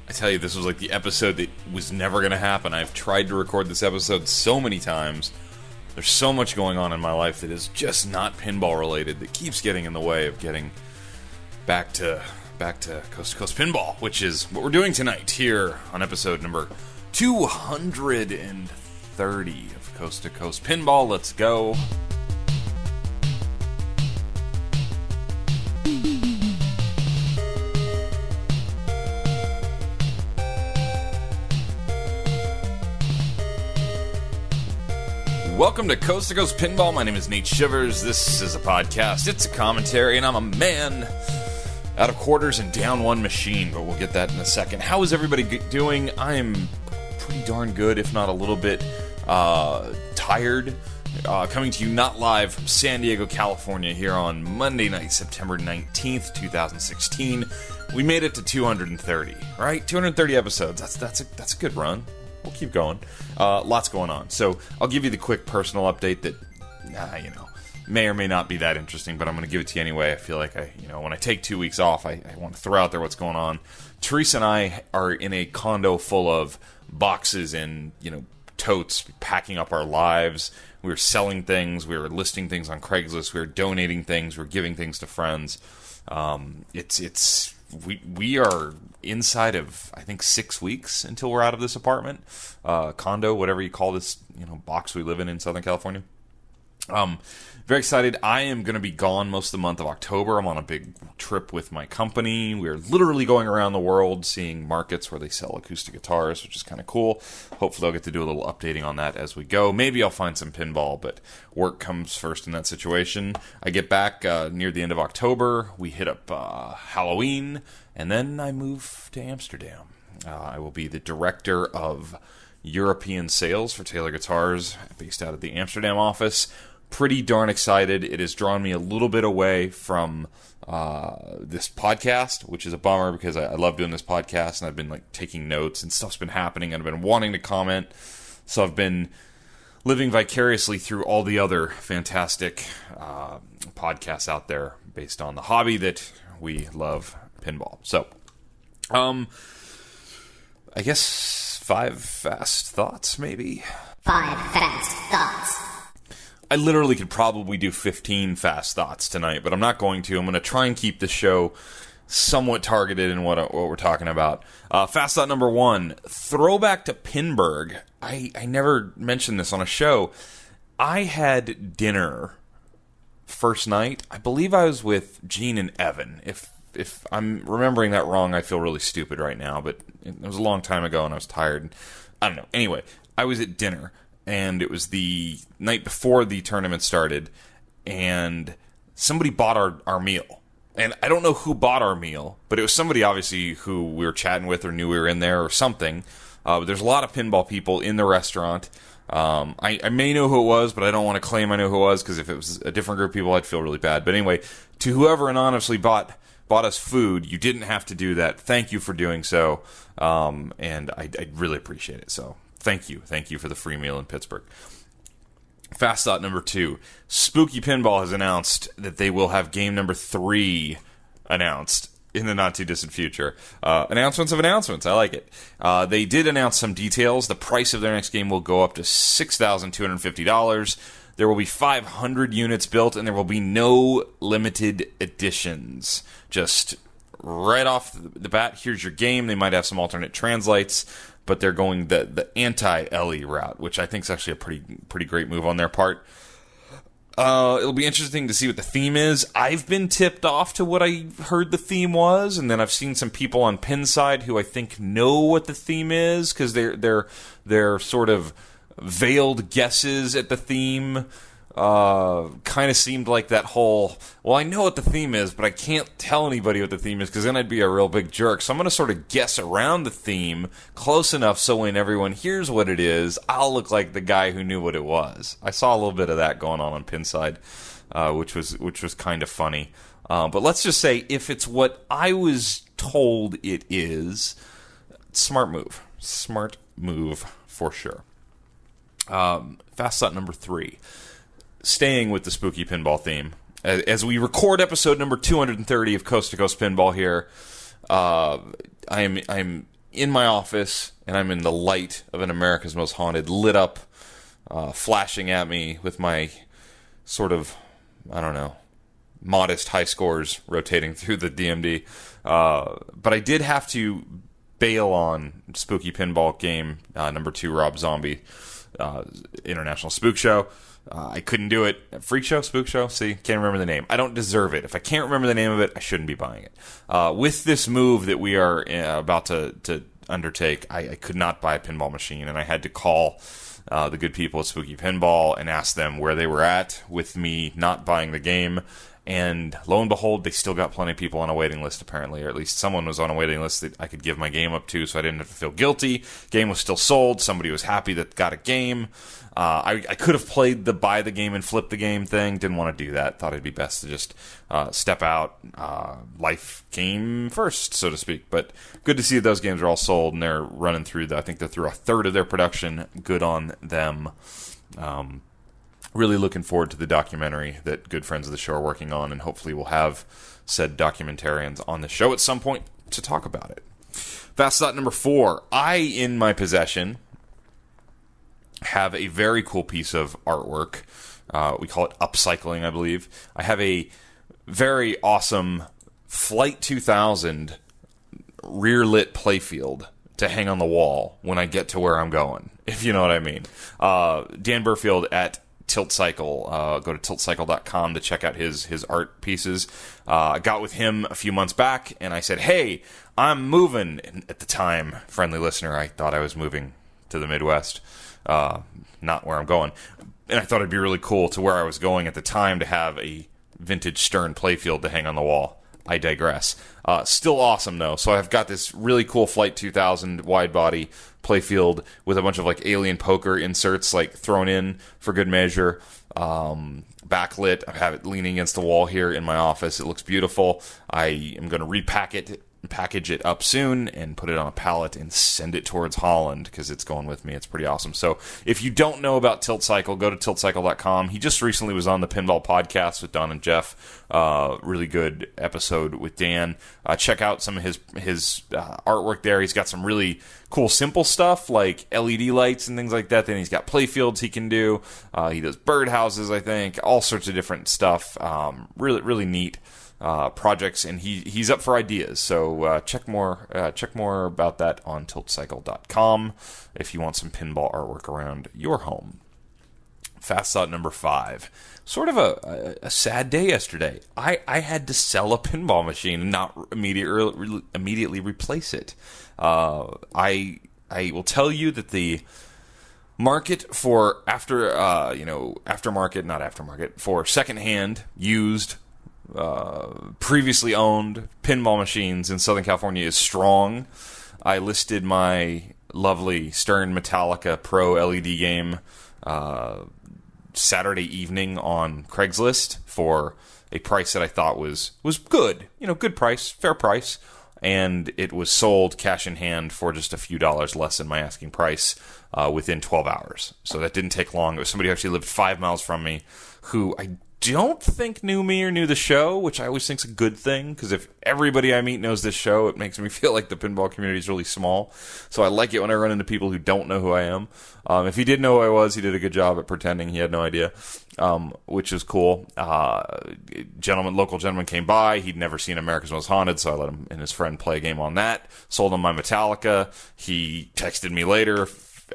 I tell you, this was like the episode that was never going to happen. I've tried to record this episode so many times. There's so much going on in my life that is just not pinball related that keeps getting in the way of getting back to Coast to Coast Pinball, which is what we're doing tonight here on episode number 230 of Coast to Coast Pinball. Let's go. Welcome to Coast Pinball. My name is Nate Shivers. This is a podcast. It's a commentary, and I'm a man out of quarters and down one machine, but we'll get that in a second. How is everybody doing? I'm pretty darn good, if not a little bit tired. Coming to you not live from San Diego, California, here on Monday night, September 19th, 2016. We made it to 230, right? 230 episodes. That's a good run. We'll keep going. Lots going on. So I'll give you the quick personal update that, may or may not be that interesting, but I'm going to give it to you anyway. I feel like when I take 2 weeks off, I want to throw out there what's going on. Teresa and I are in a condo full of boxes and, totes, packing up our lives. We were selling things. We were listing things on Craigslist. We were donating things. We were giving things to friends. We are inside of, I think, 6 weeks until we're out of this apartment, condo, whatever you call this, box we live in Southern California. Very excited. I am going to be gone most of the month of October. I'm on a big trip with my company. We're literally going around the world seeing markets where they sell acoustic guitars, which is kind of cool. Hopefully I'll get to do a little updating on that as we go. Maybe I'll find some pinball, but work comes first in that situation. I get back near the end of October. We hit up Halloween, and then I move to Amsterdam. I will be the director of European sales for Taylor Guitars, based out of the Amsterdam office. Pretty darn excited. It has drawn me a little bit away from this podcast, which is a bummer because I love doing this podcast, and I've been taking notes, and stuff's been happening, and I've been wanting to comment. So I've been living vicariously through all the other fantastic podcasts out there based on the hobby that we love, pinball. So, I guess 5 fast thoughts, maybe? 5 fast thoughts. I literally could probably do 15 fast thoughts tonight, but I'm not going to. I'm going to try and keep the show somewhat targeted in what we're talking about. Fast thought number 1, throwback to Pinburg. I never mentioned this on a show. I had dinner first night. I believe I was with Gene and Evan. If I'm remembering that wrong, I feel really stupid right now, but it was a long time ago and I was tired. I don't know. Anyway, I was at dinner, and it was the night before the tournament started, and somebody bought our meal. And I don't know who bought our meal, but it was somebody obviously who we were chatting with or knew we were in there or something. But there's a lot of pinball people in the restaurant. I may know who it was, but I don't want to claim I know who it was, because if it was a different group of people, I'd feel really bad. But anyway, to whoever anonymously bought us food, you didn't have to do that. Thank you for doing so, and I really appreciate it. So thank you for the free meal in Pittsburgh. Fast thought number 2, Spooky Pinball has announced that they will have game number 3 announced in the not too distant future. Announcements of announcements. I like it. They did announce some details. The price of their next game will go up to $6,250. There will be 500 units built, and there will be no limited editions. Just right off the bat, here's your game. They might have some alternate translates, but they're going the anti-LE route, which I think is actually a pretty great move on their part. It'll be interesting to see what the theme is. I've been tipped off to what I heard the theme was, and then I've seen some people on Pinside who I think know what the theme is, because they're sort of veiled guesses at the theme. Kind of seemed like that whole, well, I know what the theme is, but I can't tell anybody what the theme is, because then I'd be a real big jerk. So I'm going to sort of guess around the theme close enough so when everyone hears what it is, I'll look like the guy who knew what it was. I saw a little bit of that going on Pinside, which was kind of funny. But let's just say, if it's what I was told it is, smart move for sure. Fast thought number 3. Staying with the spooky pinball theme, as we record episode number 230 of Coast to Coast Pinball here, I'm in my office, and I'm in the light of an America's Most Haunted, lit up, flashing at me with my sort of, I don't know, modest high scores rotating through the DMD. But I did have to bail on Spooky Pinball Game number 2, Rob Zombie, International Spook Show. I couldn't do it. Freak Show? Spook Show? See? Can't remember the name. I don't deserve it. If I can't remember the name of it, I shouldn't be buying it. With this move that we are about to undertake, I could not buy a pinball machine, and I had to call the good people at Spooky Pinball and ask them where they were at with me not buying the game. And lo and behold, they still got plenty of people on a waiting list, apparently, or at least someone was on a waiting list that I could give my game up to, so I didn't have to feel guilty. Game was still sold. Somebody was happy that got a game. I could have played the buy the game and flip the game thing. Didn't want to do that. Thought it'd be best to just step out. Life came first, so to speak. But good to see that those games are all sold, and they're running through. I think they're through a third of their production. Good on them. Really looking forward to the documentary that good friends of the show are working on, and hopefully we'll have said documentarians on the show at some point to talk about it. Fast thought number 4. In my possession, have a very cool piece of artwork. We call it upcycling, I believe. I have a very awesome Flight 2000 rear-lit playfield to hang on the wall when I get to where I'm going, if you know what I mean. Dan Burfield at Tilt Cycle. Go to tiltcycle.com to check out his art pieces. I got with him a few months back, and I said, hey, I'm moving. And at the time, friendly listener, I thought I was moving to the Midwest, not where I'm going. And I thought it'd be really cool to where I was going at the time to have a vintage Stern playfield to hang on the wall. I digress. Still awesome, though. So I've got this really cool Flight 2000 wide-body playfield with a bunch of, like, alien poker inserts, like, thrown in for good measure. Backlit. I have it leaning against the wall here in my office. It looks beautiful. I am going to package it up soon and put it on a pallet and send it towards Holland because it's going with me. It's pretty awesome. So if you don't know about Tilt Cycle, go to tiltcycle.com. He just recently was on the Pinball Podcast with Don and Jeff. Really good episode with Dan. Check out some of his artwork there. He's got some really cool simple stuff like LED lights and things like that. Then he's got playfields he can do. He does birdhouses, I think. All sorts of different stuff. Really, really neat projects, and he's up for ideas. So check more about that on tiltcycle.com if you want some pinball artwork around your home. Fast thought number 5. Sort of a sad day yesterday. I had to sell a pinball machine and not immediately replace it. I will tell you that the market for for secondhand used previously owned pinball machines in Southern California is strong. I listed my lovely Stern Metallica Pro LED game Saturday evening on Craigslist for a price that I thought was good. Good price, fair price. And it was sold cash in hand for just a few dollars less than my asking price within 12 hours. So that didn't take long. It was somebody who actually lived 5 miles from me who I don't think knew me or knew the show, which I always think is a good thing, because if everybody I meet knows this show, it makes me feel like the pinball community is really small. So I like it when I run into people who don't know who I am. If he did know who I was, he did a good job at pretending he had no idea, which is cool. Local gentleman came by. He'd never seen America's Most Haunted, so I let him and his friend play a game on that. Sold him my Metallica. He texted me later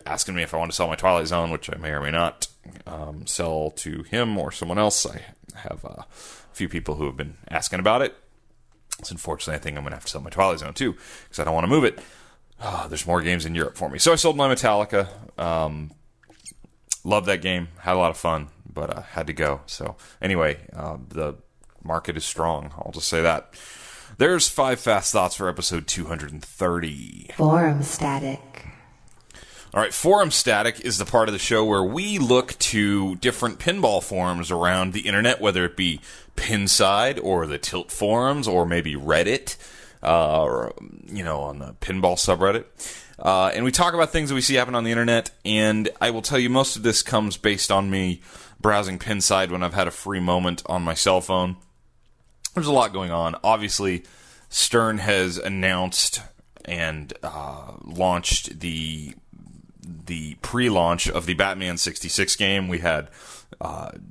asking me if I wanted to sell my Twilight Zone, which I may or may not sell to him or someone else. I have a few people who have been asking about it. So unfortunately, I think I'm going to have to sell my Twilight Zone too, because I don't want to move it. There's more games in Europe for me. So I sold my Metallica. Loved that game. Had a lot of fun, but had to go. So anyway, the market is strong. I'll just say that. There's 5 fast thoughts for episode 230. Forum static. All right, Forum Static is the part of the show where we look to different pinball forums around the internet, whether it be Pinside or the Tilt forums or maybe Reddit, or on the pinball subreddit. And we talk about things that we see happen on the internet, and I will tell you most of this comes based on me browsing Pinside when I've had a free moment on my cell phone. There's a lot going on. Obviously, Stern has announced and launched the pre-launch of the Batman 66 game. We had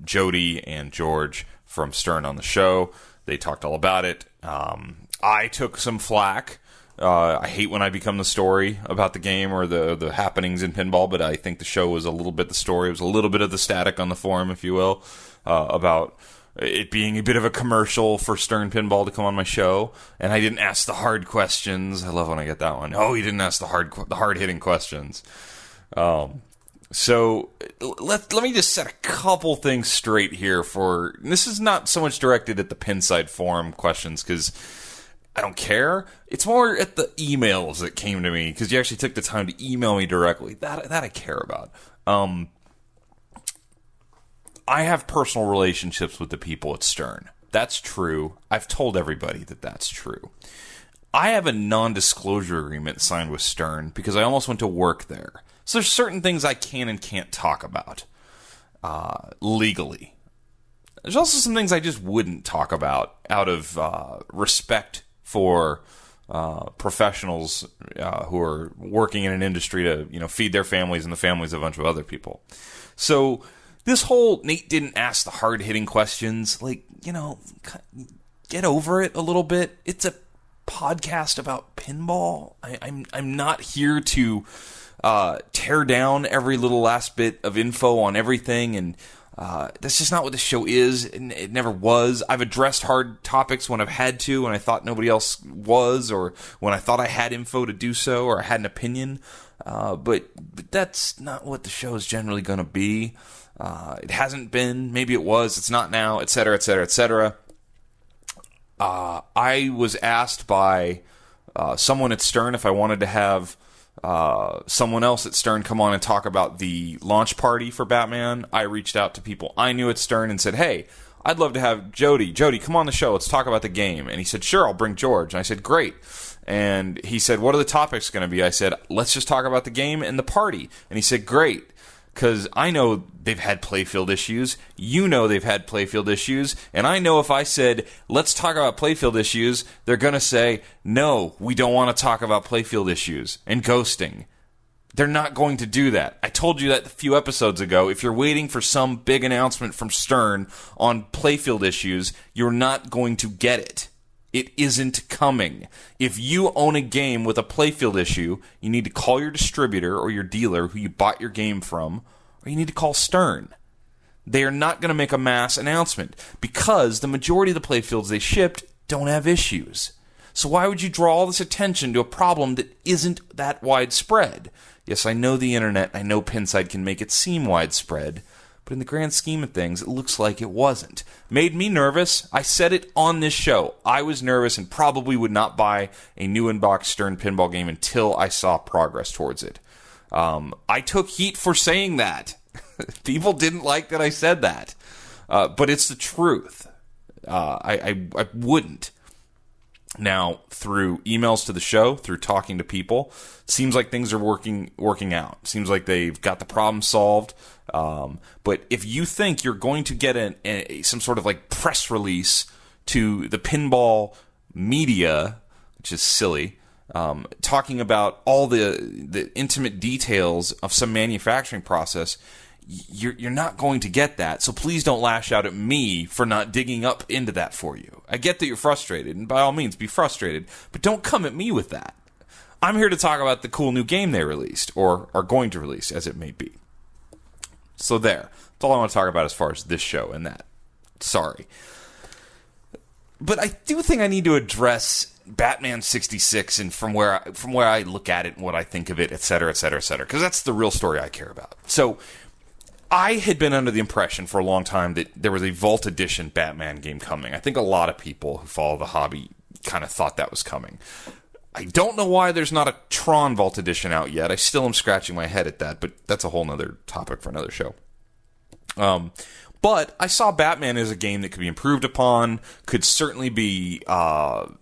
Jody and George from Stern on the show. They talked all about it. I took some flack. I hate when I become the story about the game or the happenings in pinball, but I think the show was a little bit the story. It was a little bit of the static on the forum, if you will, about it being a bit of a commercial for Stern Pinball to come on my show, and I didn't ask the hard questions. I love when I get that one. Oh, he didn't ask the hard-hitting questions. So let me just set a couple things straight here. This is not so much directed at the Pinside forum questions, because I don't care. It's more at the emails that came to me, because you actually took the time to email me directly. That I care about. I have personal relationships with the people at Stern. That's true. I've told everybody that that's true. I have a non-disclosure agreement signed with Stern because I almost went to work there. So there's certain things I can and can't talk about legally. There's also some things I just wouldn't talk about out of respect for professionals who are working in an industry to feed their families and the families of a bunch of other people. So this whole Nate didn't ask the hard-hitting questions, get over it a little bit. It's a podcast about pinball. I'm not here to tear down every little last bit of info on everything, and that's just not what the show is, and it never was. I've addressed hard topics when I've had to, when I thought nobody else was, or when I thought I had info to do so, or I had an opinion, but that's not what the show is generally going to be. It hasn't been. Maybe it was. It's not now, etc., etc., etc. I was asked by someone at Stern if I wanted to have someone else at Stern come on and talk about the launch party for Batman. I reached out to people I knew at Stern and said, hey, I'd love to have Jody. Jody, come on the show. Let's talk about the game. And he said, sure, I'll bring George. And I said, great. And he said, what are the topics going to be? I said, let's just talk about the game and the party. And he said, great. Because I know they've had playfield issues, you know they've had playfield issues, and I know if I said, let's talk about playfield issues, they're going to say, no, we don't want to talk about playfield issues, and ghosting. They're not going to do that. I told you that a few episodes ago. If you're waiting for some big announcement from Stern on playfield issues, you're not going to get it. It isn't coming. If you own a game with a playfield issue, you need to call your distributor or your dealer who you bought your game from, or you need to call Stern. They are not going to make a mass announcement because the majority of the playfields they shipped don't have issues. So why would you draw all this attention to a problem that isn't that widespread? Yes, I know the internet, I know Pinside can make it seem widespread, but in the grand scheme of things, it looks like it wasn't. Made me nervous. I said it on this show. I was nervous and probably would not buy a new in-box Stern pinball game until I saw progress towards it. I took heat for saying that. People didn't like that I said that. But it's the truth. I wouldn't. Now, through emails to the show, through talking to people, it seems like things are working out. It seems like they've got the problem solved. But if you think you're going to get some sort of like press release to the pinball media, which is silly, talking about all the intimate details of some manufacturing process, you're not going to get that. So please don't lash out at me for not digging up into that for you. I get that you're frustrated, and by all means be frustrated, but don't come at me with that. I'm here to talk about the cool new game they released, or are going to release, as it may be. So there. That's all I want to talk about as far as this show and that. Sorry. But I do think I need to address Batman 66 and from where I look at it and what I think of it, et cetera, et cetera, et cetera. Because that's the real story I care about. So I had been under the impression for a long time that there was a Vault Edition Batman game coming. I think a lot of people who follow the hobby kind of thought that was coming. I don't know why there's not a Tron Vault Edition out yet. I still am scratching my head at that, but that's a whole nother topic for another show. But I saw Batman as a game that could be improved upon, could certainly be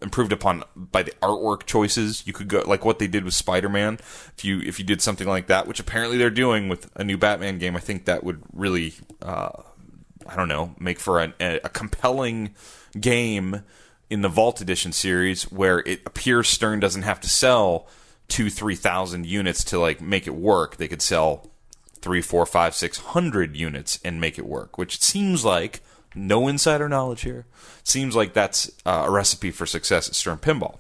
improved upon by the artwork choices. You could go like what they did with Spider-Man. If you did something like that, which apparently they're doing with a new Batman game, I think that would really, make for a compelling game in the Vault Edition series, where it appears Stern doesn't have to sell 2,000-3,000 units to like make it work. They could sell 3, 4, 5, 600 units and make it work, which it seems like, no insider knowledge here, seems like that's a recipe for success at Stern Pinball.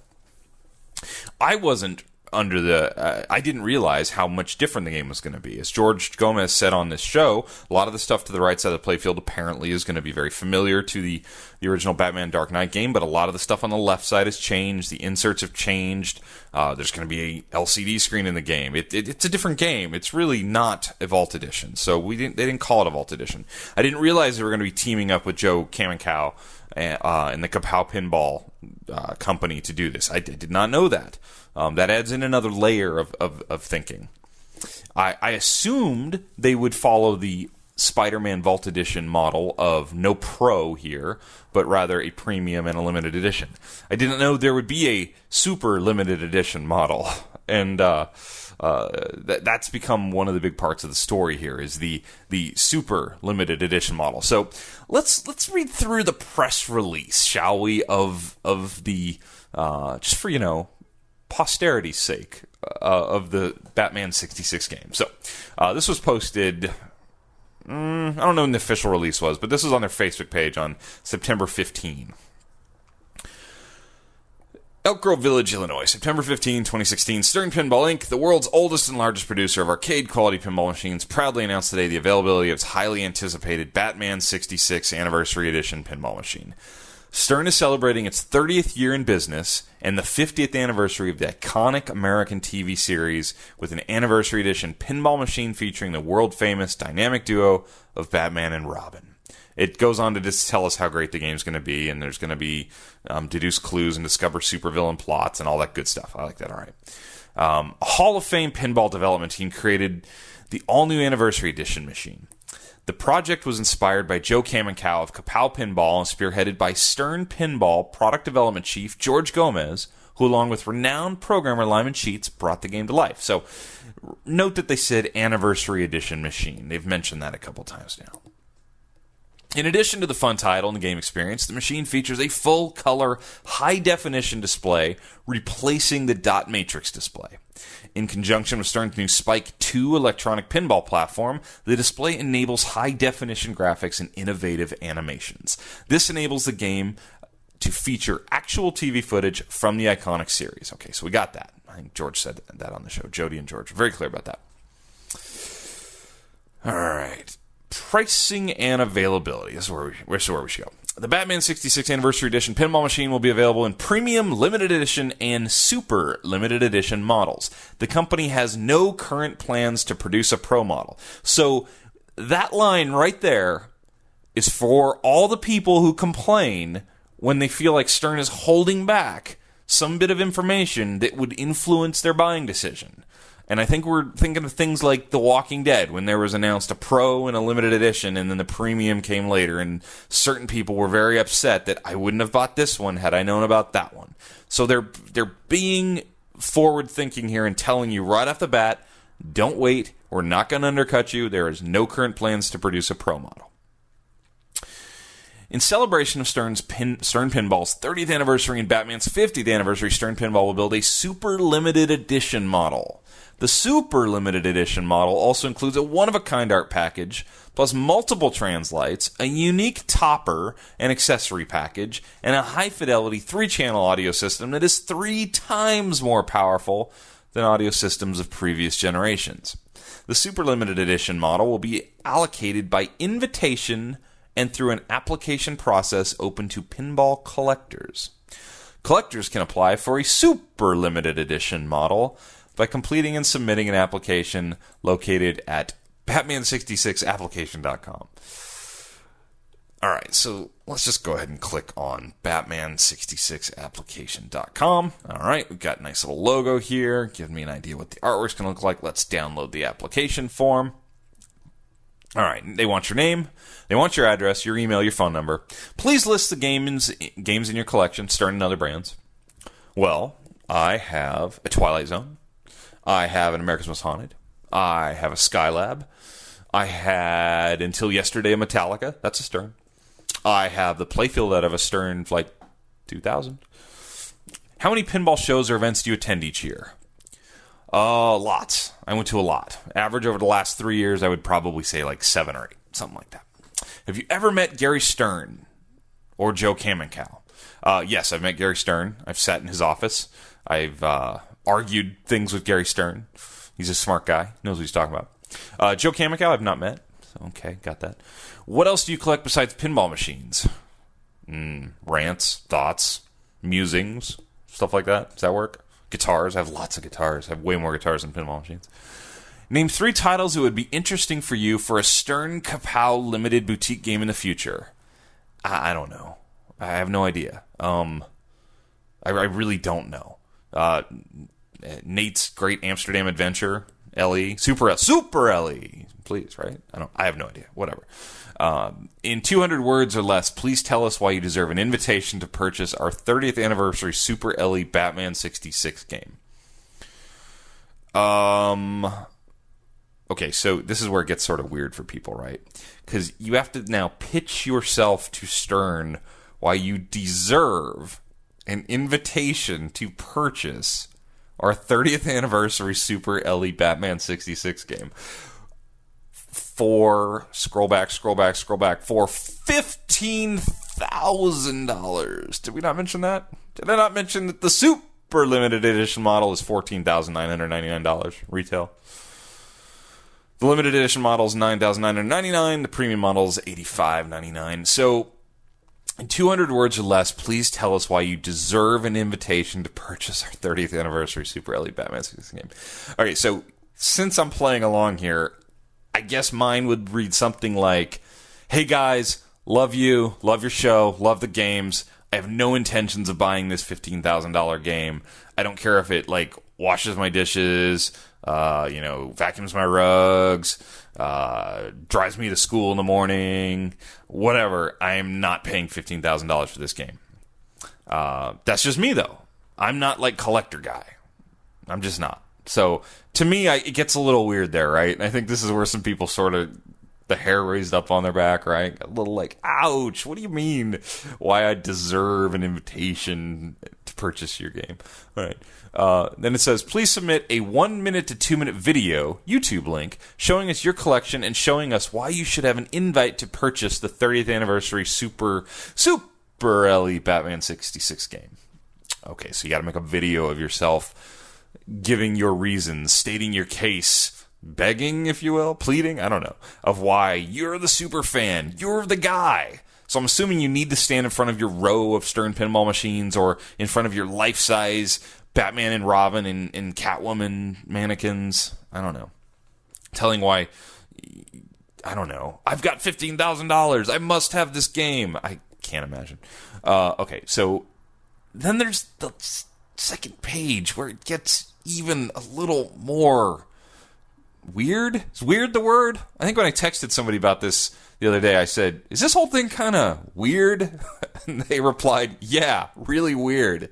I wasn't under the I didn't realize how much different the game was going to be. As George Gomez said on this show, a lot of the stuff to the right side of the playfield apparently is going to be very familiar to the original Batman Dark Knight game, but a lot of the stuff on the left side has changed. The inserts have changed. There's going to be a LCD screen in the game. It's a different game. It's really not a Vault Edition, so they didn't call it a Vault Edition. I didn't realize they were going to be teaming up with Joe Kamankow and the Kapow Pinball company to do this. I did not know that. That adds in another layer of thinking. I assumed they would follow the Spider-Man Vault Edition model of no Pro here, but rather a premium and a limited edition. I didn't know there would be a super limited edition model, and that's become one of the big parts of the story here, is the super limited edition model. So let's read through the press release, shall we, of the just for posterity's sake of the Batman 66 game. So this was posted, I don't know when the official release was, but this was on their Facebook page on September 15. Elk Grove Village, Illinois, September 15, 2016. Stern Pinball Inc., the world's oldest and largest producer of arcade-quality pinball machines, proudly announced today the availability of its highly anticipated Batman 66 Anniversary Edition pinball machine. Stern is celebrating its 30th year in business and the 50th anniversary of the iconic American TV series with an Anniversary Edition pinball machine featuring the world-famous dynamic duo of Batman and Robin. It goes on to just tell us how great the game's going to be, and there's going to be deduce clues and discover supervillain plots and all that good stuff. I like that, all right. A Hall of Fame pinball development team created the all-new Anniversary Edition machine. The project was inspired by Joe Kamankow of Kapow Pinball and spearheaded by Stern Pinball product development chief George Gomez, who along with renowned programmer Lyman Sheets brought the game to life. So note that they said Anniversary Edition machine. They've mentioned that a couple times now. In addition to the fun title and the game experience, the machine features a full-color, high-definition display replacing the dot matrix display. In conjunction with Stern's new Spike 2 electronic pinball platform, the display enables high-definition graphics and innovative animations. This enables the game to feature actual TV footage from the iconic series. Okay, so we got that. I think George said that on the show. Jody and George were very clear about that. All right. Pricing and availability. This is where we should go. The Batman 66 Anniversary Edition pinball machine will be available in premium, limited edition, and super limited edition models. The company has no current plans to produce a pro model. So that line right there is for all the people who complain when they feel like Stern is holding back some bit of information that would influence their buying decision. And I think we're thinking of things like The Walking Dead, when there was announced a Pro and a limited edition, and then the premium came later, and certain people were very upset that I wouldn't have bought this one had I known about that one. So they're being forward-thinking here and telling you right off the bat, don't wait, we're not going to undercut you, there is no current plans to produce a Pro model. In celebration of Stern Pinball's 30th anniversary and Batman's 50th anniversary, Stern Pinball will build a super limited edition model. The super limited edition model also includes a one-of-a-kind art package, plus multiple translights, a unique topper and accessory package, and a high-fidelity 3-channel audio system that is 3 times more powerful than audio systems of previous generations. The super limited edition model will be allocated by invitation and through an application process open to pinball collectors. Collectors can apply for a super limited edition model by completing and submitting an application located at batman66application.com. All right, so let's just go ahead and click on batman66application.com. All right, we've got a nice little logo here, giving me an idea what the artwork's going to look like. Let's download the application form. All right, they want your name, they want your address, your email, your phone number. Please list the games in your collection, Stern and other brands. Well, I have a Twilight Zone. I have an America's Most Haunted. I have a Skylab. I had, until yesterday, a Metallica. That's a Stern. I have the playfield out of a Stern, like 2000. How many pinball shows or events do you attend each year? Lots. I went to a lot. Average over the last 3 years, I would probably say like 7 or 8, something like that. Have you ever met Gary Stern or Joe Kamenkow? Yes, I've met Gary Stern. I've sat in his office. I've argued things with Gary Stern. He's a smart guy. Knows what he's talking about. Joe Kamenkow, I've not met. So, okay, got that. What else do you collect besides pinball machines? Rants, thoughts, musings, stuff like that. Does that work? Guitars. I have lots of guitars. I have way more guitars than pinball machines. Name 3 titles that would be interesting for you for a Stern Kapow limited boutique game in the future. I don't know. I have no idea. I really don't know. Nate's Great Amsterdam Adventure, LE, Super LE, please, right? I have no idea. Whatever. In 200 words or less, please tell us why you deserve an invitation to purchase our 30th anniversary Super LE Batman 66 game. Okay, so this is where it gets sort of weird for people, right? Because you have to now pitch yourself to Stern why you deserve an invitation to purchase our 30th anniversary Super LE Batman 66 game for, scroll back, for $15,000. Did we not mention that? Did I not mention that the Super Limited Edition model is $14,999 retail? The limited edition model is $9,999. The premium model is $85.99. So, in 200 words or less, please tell us why you deserve an invitation to purchase our 30th anniversary Super LE Batman 66 game. Okay, so since I'm playing along here, I guess mine would read something like, "Hey guys, love you, love your show, love the games. I have no intentions of buying this $15,000 game. I don't care if it washes my dishes, vacuums my rugs, drives me to school in the morning, whatever. I am not paying $15,000 for this game." That's just me, though. I'm not collector guy. I'm just not. So to me, it gets a little weird there, right? And I think this is where some people sort of, the hair raised up on their back, right? A little ouch, what do you mean why I deserve an invitation to purchase your game? All right. Then it says, please submit a 1 minute to 2 minute video, YouTube link, showing us your collection and showing us why you should have an invite to purchase the 30th anniversary Super LE Batman 66 game. Okay, so you got to make a video of yourself giving your reasons, stating your case, begging, if you will, pleading, I don't know, of why you're the super fan, you're the guy. So I'm assuming you need to stand in front of your row of Stern pinball machines or in front of your life-size Batman and Robin and Catwoman mannequins. I don't know. Telling why, I don't know, I've got $15,000, I must have this game. I can't imagine. Okay, so then there's the second page where it gets even a little more weird. Is weird the word? I think when I texted somebody about this the other day, I said, is this whole thing kind of weird? And they replied, yeah, really weird.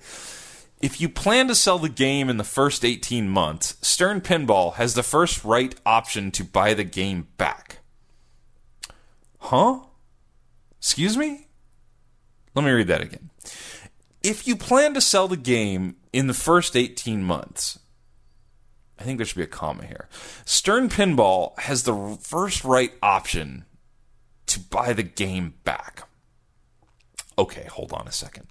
If you plan to sell the game in the first 18 months, Stern Pinball has the first right option to buy the game back. Huh? Excuse me? Let me read that again. If you plan to sell the game in the first 18 months, I think there should be a comma here. Stern Pinball has the first right option to buy the game back. Okay, hold on a second.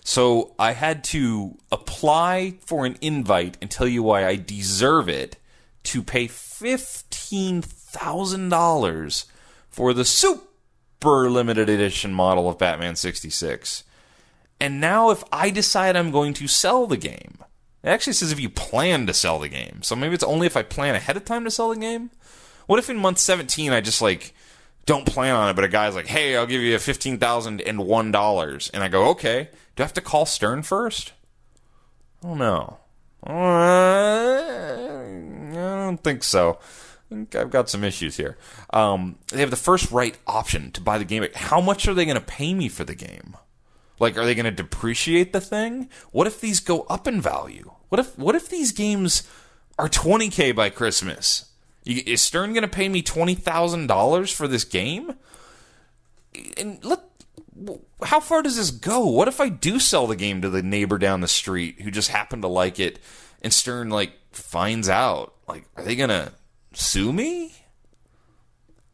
So I had to apply for an invite and tell you why I deserve it to pay $15,000 for the super limited edition model of Batman 66. And now if I decide I'm going to sell the game, it actually says if you plan to sell the game. So maybe it's only if I plan ahead of time to sell the game? What if in month 17 I just don't plan on it, but a guy's like, hey, I'll give you $15,001. And I go, okay. Do I have to call Stern first? I don't know. I don't think so. I think I've got some issues here. They have the first right option to buy the game. How much are they going to pay me for the game? Are they going to depreciate the thing? What if these go up in value? What if these games are $20,000 by Christmas? Is Stern going to pay me $20,000 for this game? And how far does this go? What if I do sell the game to the neighbor down the street who just happened to like it, and Stern, like, finds out? Like, are they going to sue me?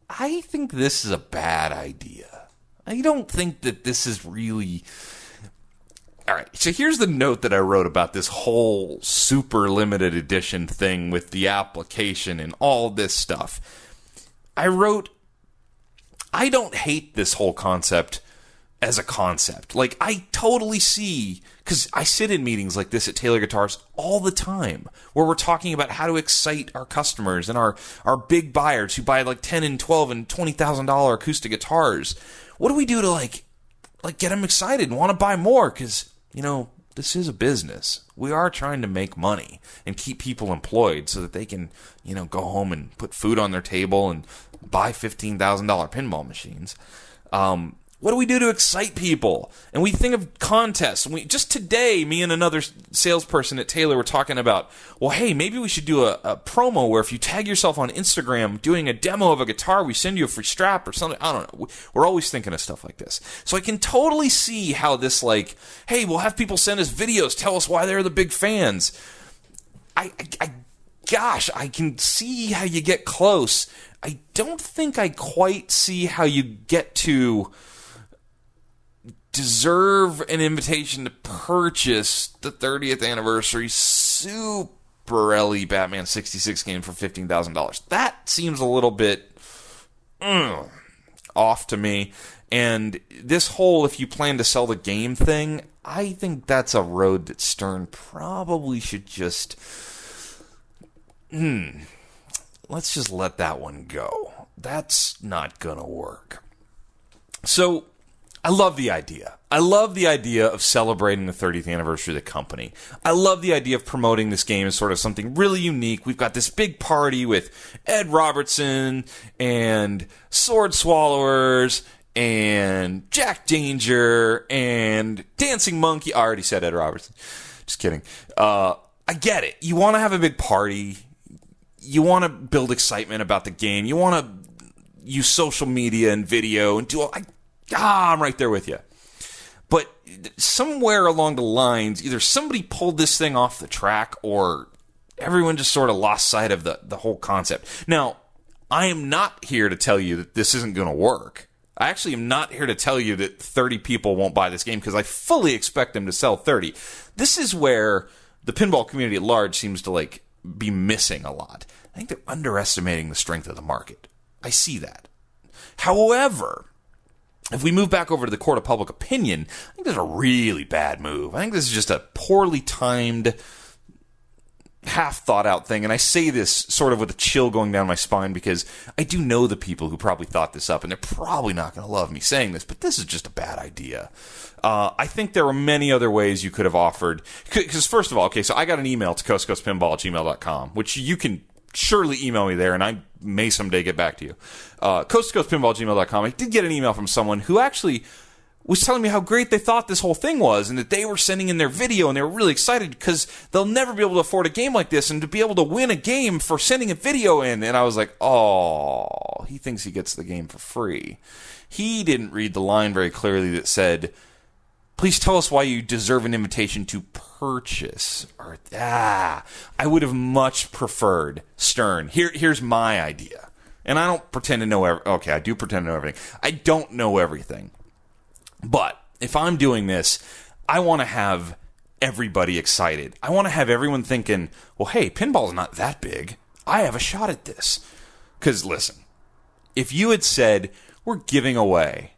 I think this is a bad idea. I don't think that this is really... All right, so here's the note that I wrote about this whole super limited edition thing with the application and all this stuff. I wrote, I don't hate this whole concept as a concept. Like, I totally see, because I sit in meetings like this at Taylor Guitars all the time, where we're talking about how to excite our customers and our big buyers who buy like $10 and $12 and $20,000 acoustic guitars. What do we do to like get them excited and want to buy more? Because, you know, this is a business. We are trying to make money and keep people employed so that they can, you know, go home and put food on their table and buy $15,000 pinball machines. What do we do to excite people? And we think of contests. Just today, me and another salesperson at Taylor were talking about, well, hey, maybe we should do a promo where if you tag yourself on Instagram doing a demo of a guitar, we send you a free strap or something. I don't know. We're always thinking of stuff like this. So I can totally see how this, like, hey, we'll have people send us videos, tell us why they're the big fans. Gosh, I can see how you get close. I don't think I quite see how you get to deserve an invitation to purchase the 30th anniversary Super LE Batman 66 game for $15,000. That seems a little bit off to me. And this whole, if you plan to sell the game thing, I think that's a road that Stern probably should just... let's just let that one go. That's not gonna work. So... I love the idea. I love the idea of celebrating the 30th anniversary of the company. I love the idea of promoting this game as sort of something really unique. We've got this big party with Ed Robertson and Sword Swallowers and Jack Danger and Dancing Monkey. I already said Ed Robertson. Just kidding. I get it. You want to have a big party. You want to build excitement about the game. You want to use social media and video and do all... I'm right there with you. But somewhere along the lines, either somebody pulled this thing off the track or everyone just sort of lost sight of the whole concept. Now, I am not here to tell you that this isn't going to work. I actually am not here to tell you that 30 people won't buy this game because I fully expect them to sell 30. This is where the pinball community at large seems to like be missing a lot. I think they're underestimating the strength of the market. I see that. However... if we move back over to the court of public opinion, I think this is a really bad move. I think this is just a poorly timed, half-thought-out thing. And I say this sort of with a chill going down my spine because I do know the people who probably thought this up, and they're probably not going to love me saying this, but this is just a bad idea. I think there were many other ways you could have offered. Because first of all, okay, so I got an email to coastcoastpinball@gmail.com, which you can surely email me there, and I may someday get back to you. Coast2CoastPinball@gmail.com. I did get an email from someone who actually was telling me how great they thought this whole thing was, and that they were sending in their video, and they were really excited because they'll never be able to afford a game like this, and to be able to win a game for sending a video in. And I was like, oh, he thinks he gets the game for free. He didn't read the line very clearly that said, please tell us why you deserve an invitation to purchase. Or I would have much preferred Stern. Here's my idea. And I don't pretend to know okay, I do pretend to know everything. I don't know everything. But if I'm doing this, I want to have everybody excited. I want to have everyone thinking, well, hey, pinball's not that big. I have a shot at this. Because listen, if you had said, we're giving away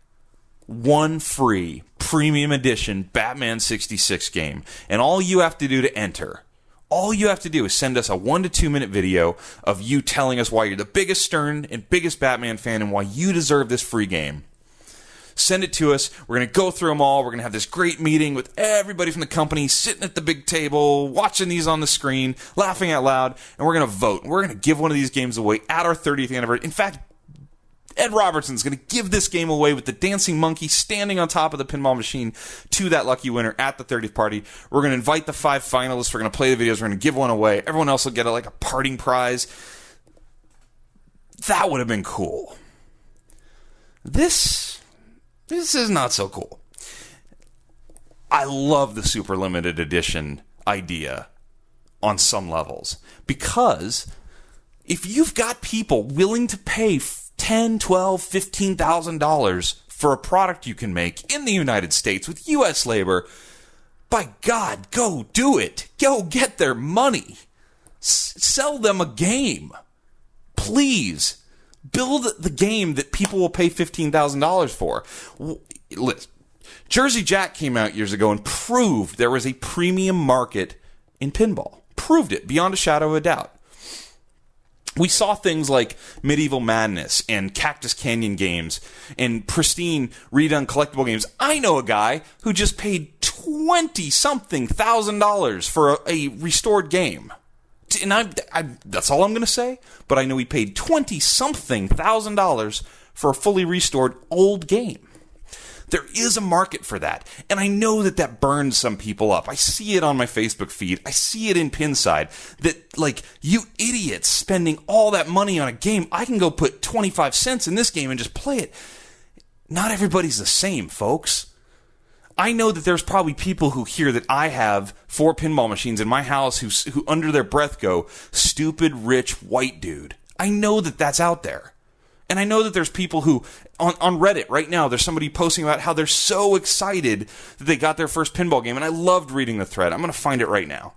one free premium edition Batman 66 game, and all you have to do to enter, all you have to do is send us a 1 to 2 minute video of you telling us why you're the biggest Stern and biggest Batman fan and why you deserve this free game. Send it to us. We're going to go through them all. We're going to have this great meeting with everybody from the company sitting at the big table, watching these on the screen, laughing out loud, and we're going to vote. We're going to give one of these games away at our 30th anniversary. In fact, Ed Robertson's going to give this game away with the dancing monkey standing on top of the pinball machine to that lucky winner at the 30th party. We're going to invite the 5 finalists. We're going to play the videos. We're going to give one away. Everyone else will get a parting prize. That would have been cool. This This is not so cool. I love the super limited edition idea on some levels, because if you've got people willing to pay $10, $12, $15,000 for a product you can make in the United States with U.S. labor, by God, go do it. Go get their money. Sell them a game. Please. Build the game that people will pay $15,000 for. Listen, Jersey Jack came out years ago and proved there was a premium market in pinball. Proved it beyond a shadow of a doubt. We saw things like Medieval Madness and Cactus Canyon games and pristine redone collectible games. I know a guy who just paid $20-something thousand for a restored game. And that's all I'm going to say, but I know he paid $20-something thousand for a fully restored old game. There is a market for that, and I know that burns some people up. I see it on my Facebook feed. I see it in Pinside, that, like, you idiots spending all that money on a game. I can go put 25 cents in this game and just play it. Not everybody's the same, folks. I know that there's probably people who hear that I have 4 pinball machines in my house who under their breath go, stupid, rich, white dude. I know that that's out there. And I know that there's people who, on Reddit right now, there's somebody posting about how they're so excited that they got their first pinball game. And I loved reading the thread. I'm going to find it right now,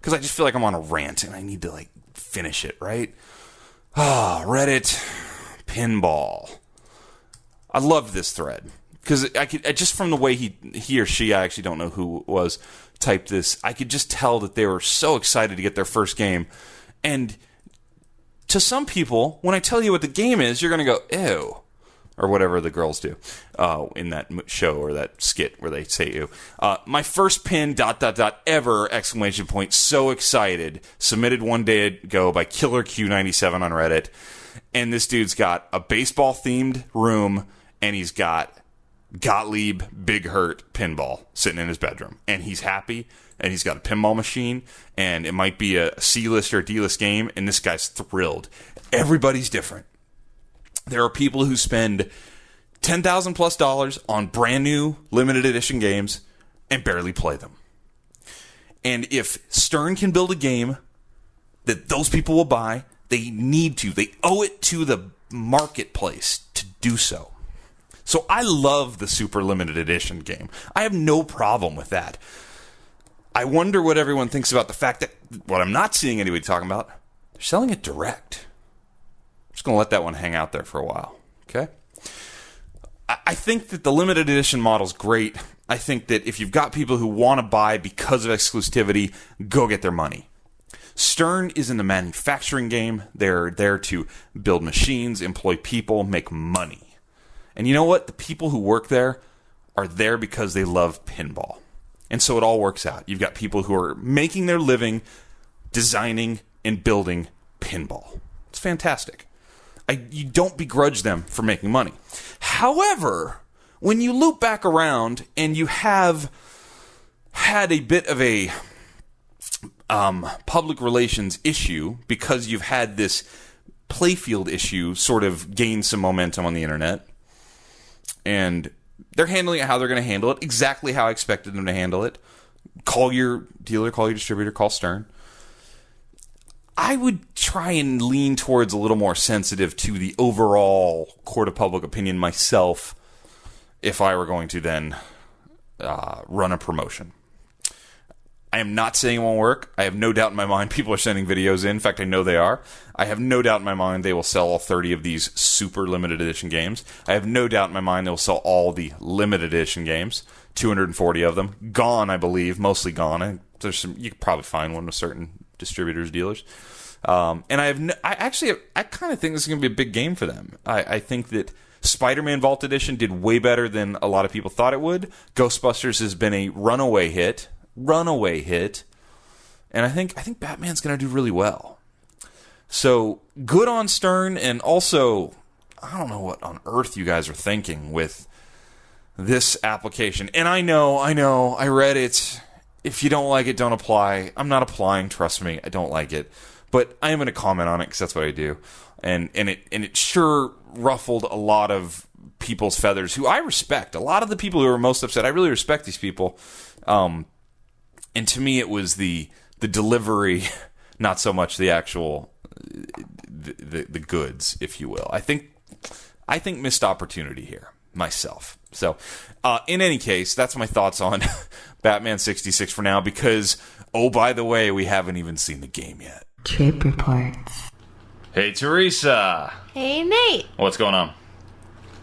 because I just feel like I'm on a rant and I need to, like, finish it, right? Reddit, pinball. I loved this thread. Because just from the way he or she, I actually don't know who it was, typed this, I could just tell that they were so excited to get their first game. And to some people, when I tell you what the game is, you're going to go, ew. Or whatever the girls do in that show or that skit where they say ew. My first pin, ... ever, ! So excited. Submitted one day ago by Killer Q97 on Reddit. And this dude's got a baseball-themed room, and he's got Gottlieb Big Hurt pinball sitting in his bedroom, and he's happy, and he's got a pinball machine, and it might be a C-list or a D-list game, and this guy's thrilled. Everybody's different. There are people who spend $10,000+ on brand new limited edition games and barely play them. And if Stern can build a game that those people will buy, they need to. They owe it to the marketplace to do so. So I love the super limited edition game. I have no problem with that. I wonder what everyone thinks about the fact that, what I'm not seeing anybody talking about, they're selling it direct. I'm just going to let that one hang out there for a while. Okay? I think that the limited edition model is great. I think that if you've got people who want to buy because of exclusivity, go get their money. Stern is in the manufacturing game. They're there to build machines, employ people, make money. And you know what? The people who work there are there because they love pinball. And so it all works out. You've got people who are making their living designing and building pinball. It's fantastic. You don't begrudge them for making money. However, when you loop back around and you have had a bit of a public relations issue because you've had this playfield issue sort of gain some momentum on the internet, and they're handling it how they're going to handle it, exactly how I expected them to handle it. Call your dealer, call your distributor, call Stern. I would try and lean towards a little more sensitive to the overall court of public opinion myself if I were going to then run a promotion. I am not saying it won't work. I have no doubt in my mind people are sending videos in. In fact, I know they are. I have no doubt in my mind they will sell all 30 of these super limited edition games. I have no doubt in my mind they will sell all the limited edition games, 240 of them. Gone, I believe, mostly gone. There's some, you could probably find one with certain distributors, dealers. And I kind of think this is going to be a big game for them. I think that Spider-Man Vault Edition did way better than a lot of people thought it would. Ghostbusters has been a runaway hit, and I think Batman's going to do really well. So good on Stern, and also I don't know what on earth you guys are thinking with this application. And I know, I read it. If you don't like it, don't apply. I'm not applying, trust me. I don't like it. But I am going to comment on it because that's what I do. And it sure ruffled a lot of people's feathers who I respect. A lot of the people who are most upset, I really respect these people. And to me, it was the delivery, not so much the actual the goods, if you will. I think missed opportunity here myself. So, in any case, that's my thoughts on Batman 66 for now, because, oh, by the way, we haven't even seen the game yet. Trip reports. Hey, Teresa. Hey, Nate. What's going on?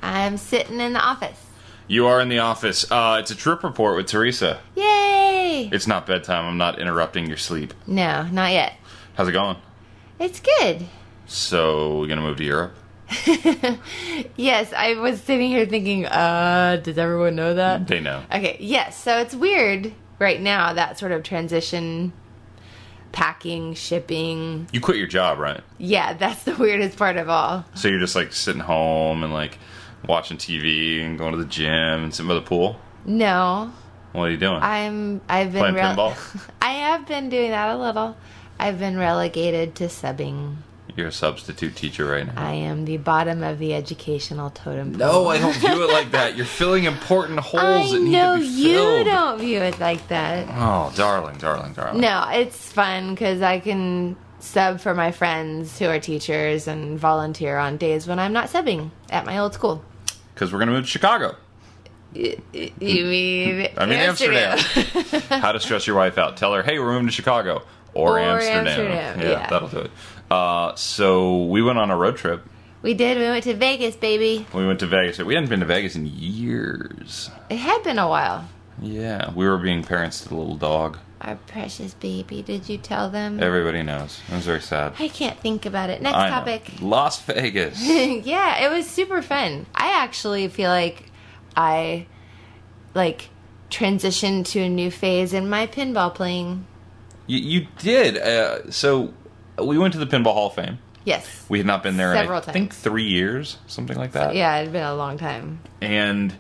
I'm sitting in the office. You are in the office. It's a trip report with Teresa. Yay! It's not bedtime. I'm not interrupting your sleep. No, not yet. How's it going? It's good. So, we're going to move to Europe? Yes, I was sitting here thinking, does everyone know that? They know. Okay, yes, so it's weird right now, that sort of transition, packing, shipping. You quit your job, right? Yeah, that's the weirdest part of all. So you're just like sitting home and like watching TV and going to the gym and sitting by the pool? No. What are you doing? I've been playing pinball? I have been doing that a little. I've been relegated to subbing. You're a substitute teacher right now. I am the bottom of the educational totem pole. No, I don't view it like that. You're filling important holes that need to be filled. You don't view it like that. Oh, darling. No, it's fun because I can sub for my friends who are teachers and volunteer on days when I'm not subbing at my old school. Because we're going to move to Chicago. You mean Amsterdam. How to stress your wife out. Tell her, hey, we're moving to Chicago. Or Amsterdam. Yeah, that'll do it. So we went on a road trip. We did. We went to Vegas, baby. We went to Vegas. We hadn't been to Vegas in years. It had been a while. Yeah, we were being parents to the little dog. Our precious baby. Did you tell them? Everybody knows. It was very sad. I can't think about it. Next I know. topic. Las Vegas. Yeah, it was super fun. I actually feel like I transitioned to a new phase in my pinball playing. You did. So we went to the Pinball Hall of Fame. Yes. We had not been there several in, I think, 3 years, something like that. Yeah, it had been a long time. And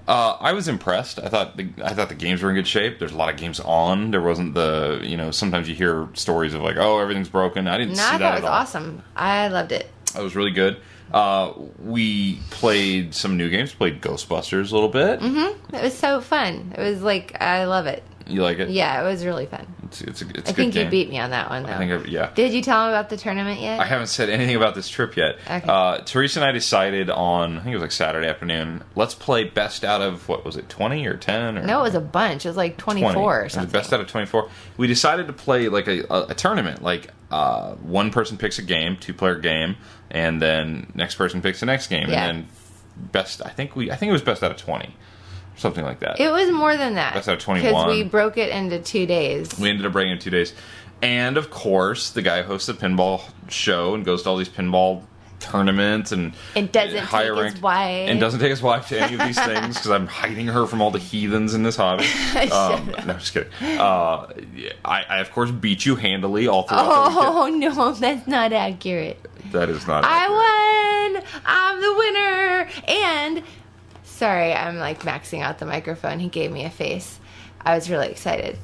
I was impressed. I thought the games were in good shape. There's a lot of games on. There wasn't sometimes you hear stories of like, oh, everything's broken. I didn't see that at all. No, it was awesome. I loved it. It was really good. We played some new games. Played Ghostbusters a little bit. Mm-hmm. It was so fun. It was like, I love it. You like it? Yeah, it was really fun. It's a good I think game. you beat me on that one, though. I think, yeah. Did you tell him about the tournament yet? I haven't said anything about this trip yet. Okay. Teresa and I decided on, I think it was like Saturday afternoon, let's play best out of, what was it, 20 or 10? Or No, it was a bunch. It was like 24 or something. Best out of 24. We decided to play like a tournament. Like one person picks a game, 2-player game, and then next person picks the next game. Yeah. And then I think it was best out of 20. Something like that. It was more than that. Best out of 21. Because we broke it into 2 days. We ended up breaking it in 2 days. And, of course, the guy who hosts a pinball show and goes to all these pinball tournaments and doesn't take his wife. And doesn't take his wife to any of these things because I'm hiding her from all the heathens in this hobby. No, I'm just kidding. I, of course, beat you handily all throughout the weekend. Oh, no, that's not accurate. That is not accurate. I won! I'm the winner! And... Sorry, I'm like maxing out the microphone. He gave me a face. I was really excited.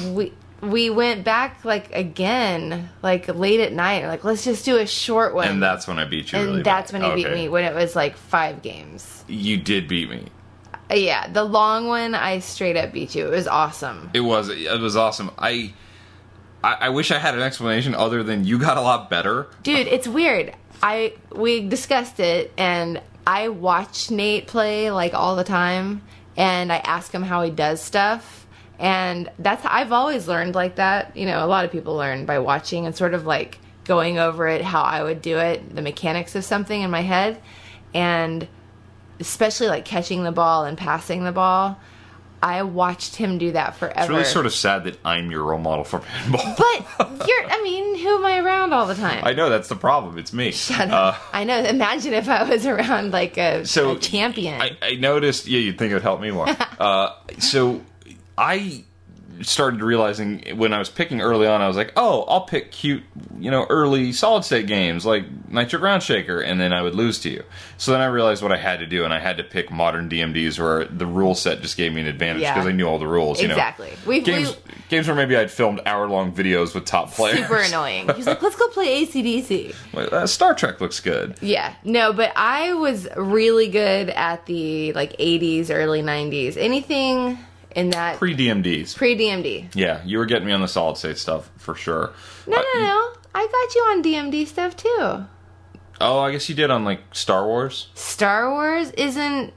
We went back like again, like late at night. Like, let's just do a short one. And that's when I beat you. And really that's bad. when he beat me, when it was like 5 games. You did beat me. Yeah, the long one, I straight up beat you. It was awesome. It was awesome. I wish I had an explanation other than you got a lot better. Dude, it's weird. We discussed it, and I watch Nate play like all the time, and I ask him how he does stuff, and I've always learned like that. You know, a lot of people learn by watching and sort of like going over it, how I would do it, the mechanics of something in my head, and especially like catching the ball and passing the ball. I watched him do that forever. It's really sort of sad that I'm your role model for pinball. But who am I around all the time? I know, that's the problem. It's me. Shut up. I know. Imagine if I was around like a champion. I noticed, you'd think it would help me more. So I started realizing when I was picking early on, I was like, oh, I'll pick cute, early solid state games like Nitro Ground Shaker, and then I would lose to you. So then I realized what I had to do, and I had to pick modern DMDs where the rule set just gave me an advantage because I knew all the rules. Exactly. Games where maybe I'd filmed hour-long videos with top players. Super annoying. He's like, let's go play AC/DC. Star Trek looks good. Yeah. No, but I was really good at the 80s, early 90s. Anything in that... Pre-DMDs. Pre-DMD. Yeah, you were getting me on the solid state stuff, for sure. No. I got you on DMD stuff, too. Oh, I guess you did on, Star Wars? Star Wars isn't...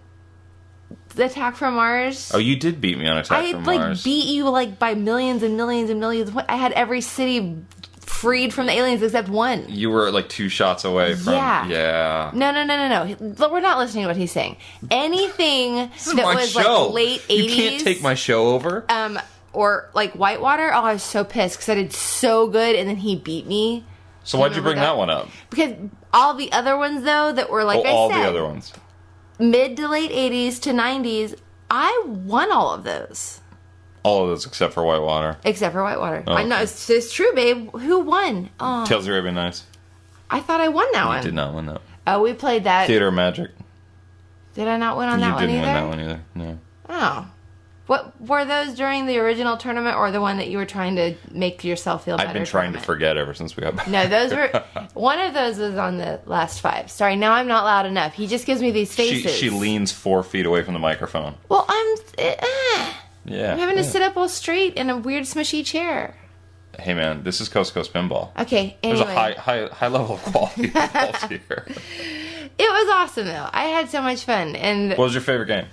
Attack from Mars. Oh, you did beat me on Attack from Mars. I beat you by millions and millions and millions. I had every city freed from the aliens except one. You were 2 shots away from... Yeah. No. We're not listening to what he's saying. Anything that was late 80s... You can't take my show over. Or Whitewater. Oh, I was so pissed because I did so good and then he beat me. So why'd you bring that one up? Because all the other ones, though, that were I said... all the other ones. Mid to late 80s to 90s, I won all of those. All of those except for Whitewater. Except for Whitewater. Oh, I know, it's true, babe. Who won? Oh. Tales of the Arabian Nights. I thought I won that one. You did not win that. Oh, we played that. Theater of Magic. Did I not win on that one either? You didn't win that one either, no. Oh. What were those during the original tournament or the one that you were trying to make yourself feel better? I've been trying to forget ever since we got back. No, those were... One of those was on the last 5. Sorry, now I'm not loud enough. He just gives me these faces. She leans 4 feet away from the microphone. Well, Yeah. I'm having to sit up all straight in a weird smushy chair. Hey, man, this is Coast2Coast Pinball. Okay, anyway. There's a high level of quality involved here. It was awesome, though. I had so much fun. And what was your favorite game?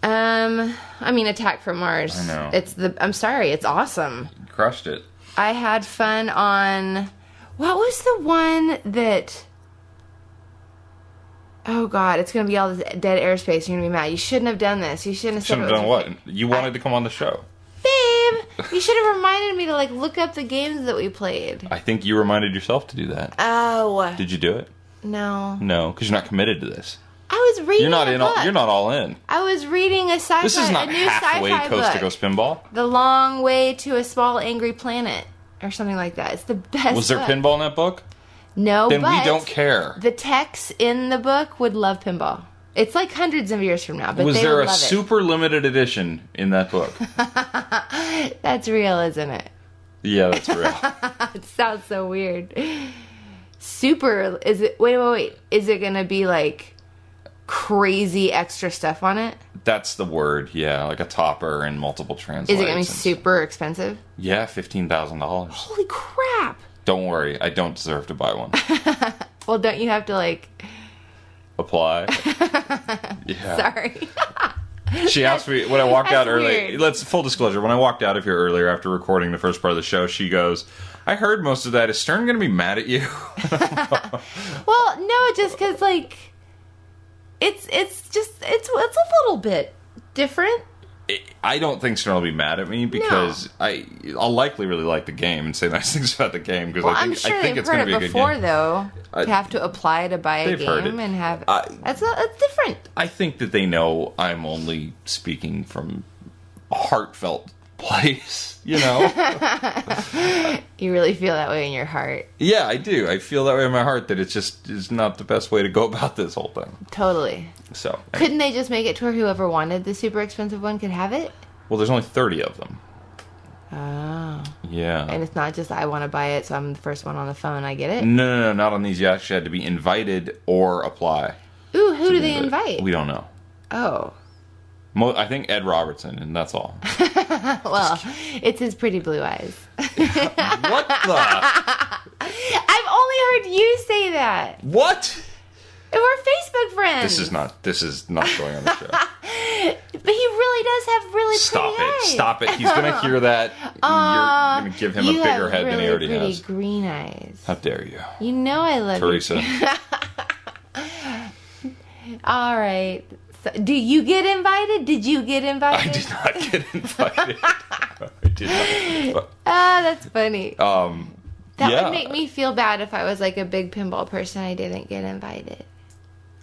Attack from Mars. I know. I'm sorry, it's awesome. You crushed it. I had fun on... What was the one that... Oh, God, it's going to be all this dead airspace. You're going to be mad. You shouldn't have done this. You shouldn't have said Shouldn't have done what? You wanted to come on the show. Babe, you should have reminded me to, look up the games that we played. I think you reminded yourself to do that. Oh. Did you do it? No. No, because you're not committed to this. I was reading You're not all in. I was reading a sci-fi, This is not a new halfway sci-fi Coast2Coast Pinball. The Long Way to a Small Angry Planet, or something like that. It's the best. Was there book. pinball in that book? No, then but we don't care. The techs in the book would love pinball. It's hundreds of years from now, but was they there would a love super limited edition in that book? That's real, isn't it? Yeah, that's real. It sounds so weird. Super, is it? Wait. Is it gonna be crazy extra stuff on it? That's the word, yeah. Like a topper and multiple translations. Is it going to be super expensive? Yeah, $15,000. Holy crap. Don't worry, I don't deserve to buy one. Well, don't you have to, apply? Yeah. Sorry. She asked me, when I walked out early, weird. full disclosure, when I walked out of here earlier after recording the first part of the show, she goes, I heard most of that. Is Stern going to be mad at you? Well, no, just because, it's a little bit different. I don't think Stern will be mad at me because I'll likely really like the game and say nice things about the game because I think it's going to be a good game. Though, to have to apply to buy a game and have that's different. I think that they know I'm only speaking from a heartfelt place, You really feel that way in your heart. Yeah, I do. I feel that way in my heart that it just is not the best way to go about this whole thing. Totally. So couldn't they just make it to where whoever wanted the super expensive one could have it? Well, there's only 30 of them. Oh. Yeah. And it's not just I want to buy it, so I'm the first one on the phone. I get it? No, not on these. You actually had to be invited or apply. Ooh, who do they invite? We don't know. Oh. I think Ed Robertson, and that's all. Well, it's his pretty blue eyes. What the? I've only heard you say that. What? We're Facebook friends. This is not going on the show. But he really does have really pretty eyes. Stop it. He's going to hear that. You're going to give him a bigger head than he already really has. Green eyes. How dare you? You know I love Teresa. you. All right. So, do you get invited? Did you get invited? I did not get invited. I did not. That's funny. That yeah. would make me feel bad if I was like a big pinball person. I didn't get invited.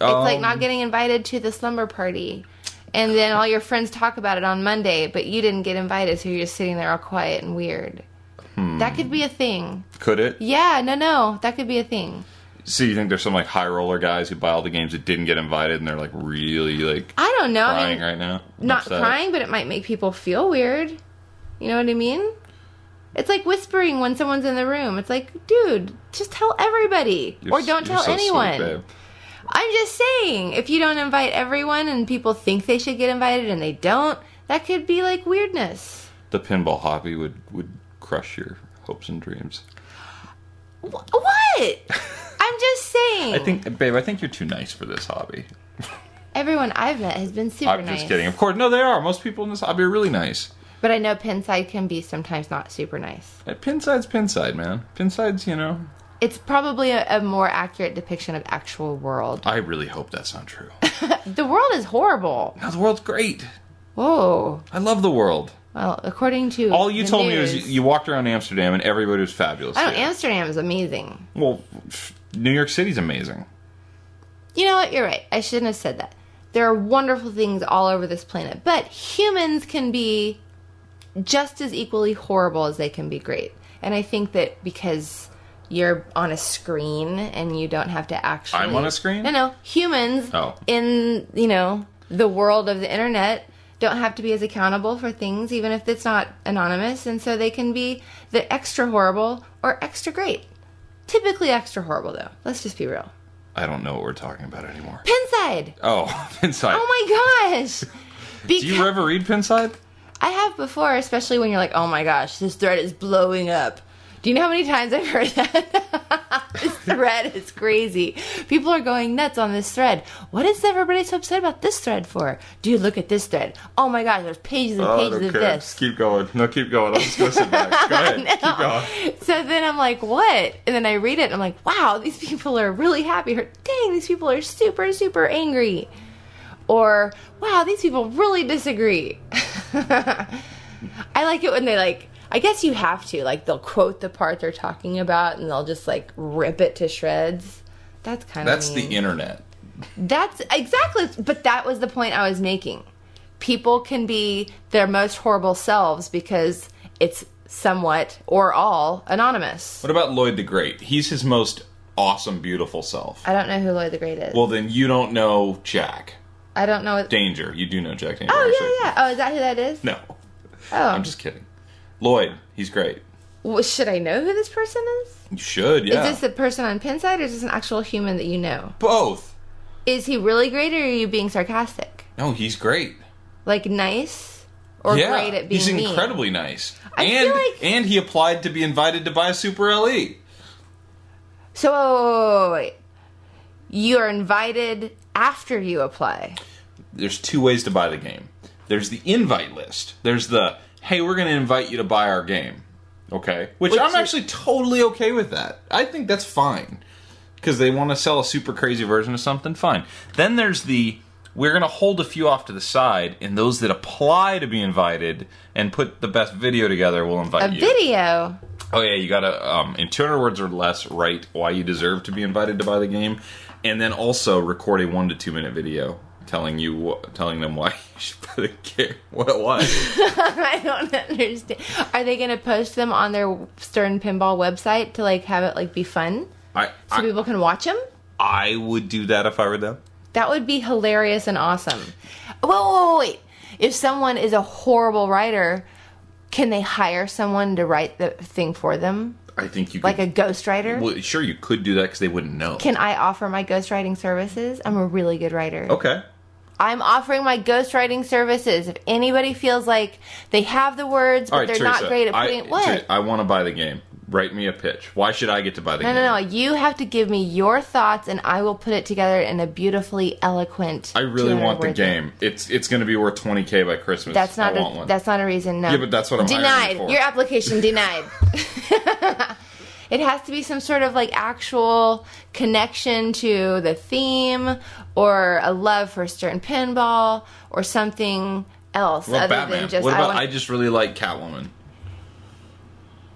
It's like not getting invited to the slumber party. And then all your friends talk about it on Monday, but you didn't get invited, so you're just sitting there all quiet and weird. That could be a thing. Could it? Yeah, no. That could be a thing. So you think there's some like high roller guys who buy all the games that didn't get invited and they're like really like I don't know. crying right now? Not Upset? crying, but it might make people feel weird. You know what I mean? It's like whispering when someone's in the room. It's like, dude, just tell everybody. Or don't tell so anyone. Sweet, babe. I'm just saying, if you don't invite everyone and people think they should get invited and they don't, that could be like weirdness. The pinball hobby would crush your hopes and dreams. What? I'm just saying. I think you're too nice for this hobby. Everyone I've met has been super nice. I'm just kidding. Of course, no, they are. Most people in this hobby are really nice. But I know Pinside can be sometimes not super nice. Pinside's Pinside, man. Pinside's, It's probably a more accurate depiction of actual world. I really hope that's not true. The world is horrible. No, the world's great. Whoa. I love the world. Well, according to all you told news, me was you walked around Amsterdam and everybody was fabulous. I know, Amsterdam is amazing. Well, New York City's amazing. You know what? You're right. I shouldn't have said that. There are wonderful things all over this planet, but humans can be just as equally horrible as they can be great. And I think that because you're on a screen and you don't have to actually... I'm on a screen? No. Humans in, the world of the internet don't have to be as accountable for things, even if it's not anonymous. And so they can be the extra horrible or extra great. Typically extra horrible, though. Let's just be real. I don't know what we're talking about anymore. Pinside! Oh, Pinside. Oh my gosh! Do you ever read Pinside? I have before, especially when you're like, oh my gosh, this thread is blowing up. Do you know how many times I've heard that? This thread is crazy. People are going nuts on this thread. What is everybody so upset about this thread for? Dude, look at this thread. Oh my gosh, there's pages and pages of this. Just keep going. No, keep going. I'll just go sit back. Go ahead. Keep going. So then I'm like, what? And then I read it and I'm like, wow, these people are really happy. Or, dang, these people are super, super angry. Or, wow, these people really disagree. I like it when they I guess you have to. They'll quote the part they're talking about and they'll just, rip it to shreds. That's kind of That's mean. The internet. That's, exactly. But that was the point I was making. People can be their most horrible selves because it's somewhat, or all, anonymous. What about Lloyd the Great? He's his most awesome, beautiful self. I don't know who Lloyd the Great is. Well, then you don't know Jack. I don't know. Danger. You do know Jack Danger. Oh, yeah. Oh, is that who that is? No. Oh. I'm just kidding. Lloyd, he's great. Well, should I know who this person is? You should, yeah. Is this a person on Pinside, or is this an actual human that you know? Both. Is he really great, or are you being sarcastic? No, he's great. Nice? Or great at being he's mean? Incredibly nice. And he applied to be invited to buy a Super LE. So, wait. You are invited after you apply. There's two ways to buy the game. There's the invite list. There's the, hey, we're going to invite you to buy our game. Okay? Which I'm actually totally okay with that. I think that's fine. Because they want to sell a super crazy version of something, fine. Then there's the, we're going to hold a few off to the side, and those that apply to be invited and put the best video together will invite you. A video? Oh, yeah, you got to, in 200 words or less, write why you deserve to be invited to buy the game. And then also record a 1 to 2 minute video telling them why you should buy the game. What? I don't understand. Are they going to post them on their Stern Pinball website to have it be fun? So people can watch them? I would do that if I were them. That would be hilarious and awesome. Wait. If someone is a horrible writer, can they hire someone to write the thing for them? I think you could. Like a ghostwriter? Well, sure, you could do that because they wouldn't know. Can I offer my ghostwriting services? I'm a really good writer. Okay. I'm offering my ghostwriting services. If anybody feels like they have the words, but they're Teresa, not great at putting it... What? Teresa, I want to buy the game. Write me a pitch. Why should I get to buy the game? No. You have to give me your thoughts, and I will put it together in a beautifully eloquent... I really want the game. It's going to be worth $20,000 by Christmas. That's not a reason, no. Yeah, but that's what I'm hiring for. Your application denied. It has to be some sort of actual connection to the theme, or a love for Stern Pinball, or something else What about other Batman? than just... What about I just really like Catwoman?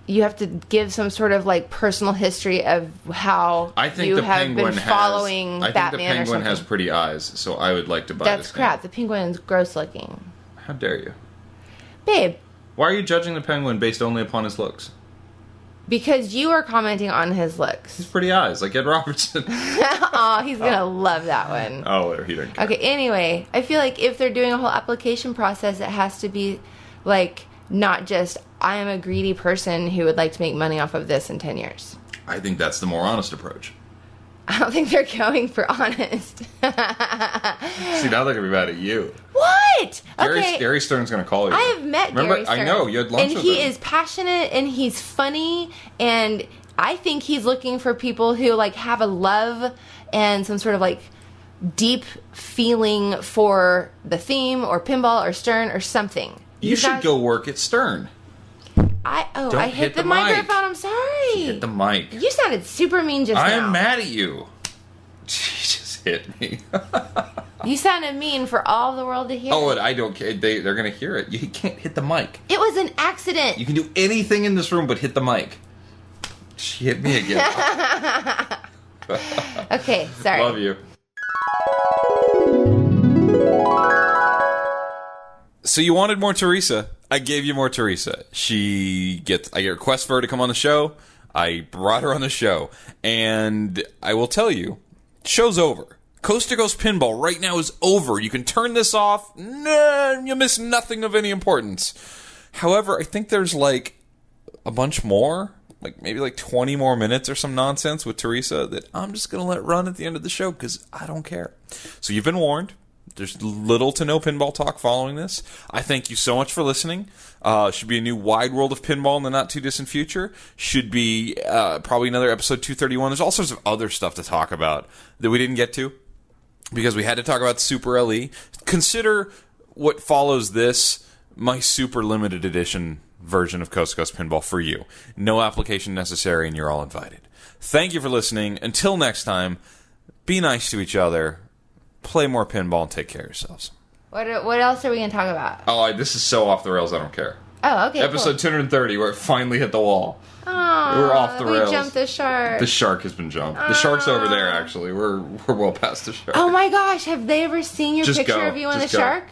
you have to give some sort of like personal history of how I think you the have penguin been following has, I Batman think the penguin or has something. pretty eyes, so I would like to buy That's this crap. The penguin's gross looking. How dare you? Babe, Why are you judging the penguin based only upon his looks? because you are commenting on his looks. His pretty eyes, like Ed Robertson. Oh, he's gonna love that one. Oh, he didn't care. Okay, anyway, I feel like if they're doing a whole application process, it has to be like not just I am a greedy person who would like to make money off of this in 10 years. I think that's the more honest approach. I don't think they're going for honest. See, now they're going to be mad at you. What? Okay. Gary Stern's going to call you. I have met Remember, Gary Stern. I know, you had lunch and with he him. is passionate and he's funny, and I think he's looking for people who like have a love and some sort of like deep feeling for the theme or pinball or Stern or something. You should go work at Stern. I hit the microphone. I'm sorry. Hit the mic. You sounded super mean just now. I am mad at you. She just hit me. You sounded mean for all the world to hear. Oh, and I don't care. They're going to hear it. You can't hit the mic. It was an accident. You can do anything in this room but hit the mic. She hit me again. Okay, sorry. Love you. So you wanted more Teresa. I gave you more Teresa. I get a request for her to come on the show. I brought her on the show. And I will tell you, show's over. Coast2Coast Pinball right now is over. You can turn this off. Nah, you miss nothing of any importance. However, I think there's like a bunch more. Like maybe like 20 more minutes or some nonsense with Teresa that I'm just going to let run at the end of the show because I don't care. So you've been warned. There's little to no pinball talk following this. I thank you so much for listening. Should be a new wide world of pinball in the not too distant future. Should be probably another episode 231. There's all sorts of other stuff to talk about that we didn't get to because we had to talk about Super LE. Consider what follows this my super limited edition version of Coast2Coast Pinball for you. No application necessary, and you're all invited. Thank you for listening. Until next time, be nice to each other. Play more pinball and take care of yourselves. What else are we going to talk about? Oh, this is so off the rails, I don't care. Oh, okay, Episode cool. 230, where it finally hit the wall. Aww, We're off the rails. We jumped the shark. The shark has been jumped. The shark's over there, actually. We're well past the shark. Oh my gosh, have they ever seen your Just picture go. of you and the Just go. shark?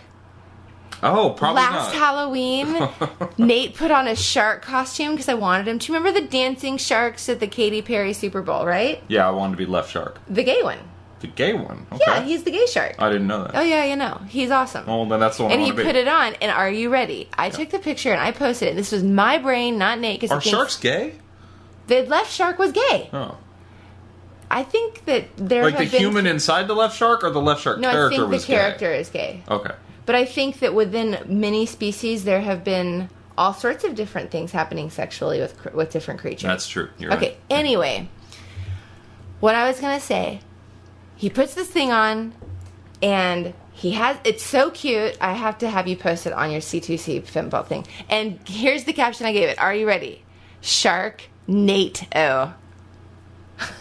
Oh, probably Last not. Halloween, Nate put on a shark costume because I wanted him to. Remember the dancing sharks at the Katy Perry Super Bowl, right? Yeah, I wanted to be left shark. The gay one. The gay one? Okay. Yeah, he's the gay shark. I didn't know that. Oh, yeah, you know. He's awesome. Well, then that's the one And I he want to be. put it on, and are you ready? I took the picture and I posted it. This was my brain, not Nate. Are sharks gay? The left shark was gay. Oh. I think that there Like have the been... human inside the left shark, or the left shark No, I character think was the character is gay. gay? Okay. But I think that within many species, there have been all sorts of different things happening sexually with different creatures. That's true. You're Okay, right. anyway. What I was going to say, he puts this thing on, and it's so cute. I have to have you post it on your C2C pinball thing. And here's the caption I gave it. Are you ready? Shark Nate-O.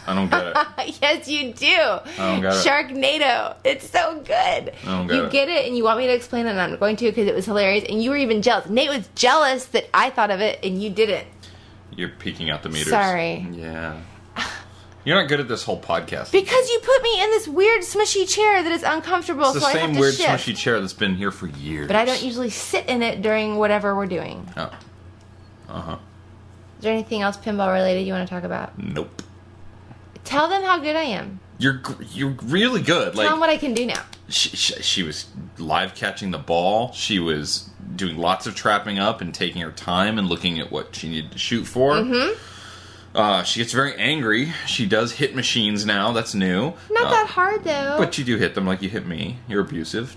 I don't get it. Yes, you do. I don't get it. Sharknado. It's so good. I don't get You it. get it, and you want me to explain it, and I'm going to because it was hilarious, and you were even jealous. Nate was jealous that I thought of it, and you didn't. You're peeking out the meters. Sorry. Yeah. You're not good at this whole podcast. Because you put me in this weird smushy chair that is uncomfortable, It's the so I have same to weird shift. smushy chair that's been here for years. But I don't usually sit in it during whatever we're doing. Oh. Uh-huh. Is there anything else pinball related you want to talk about? Nope. Tell them how good I am. You're really good. Tell them what I can do now. She was live catching the ball. She was doing lots of trapping up and taking her time and looking at what she needed to shoot for. Mm-hmm. She gets very angry. She does hit machines now. That's new. Not that hard, though. But you do hit them like you hit me. You're abusive.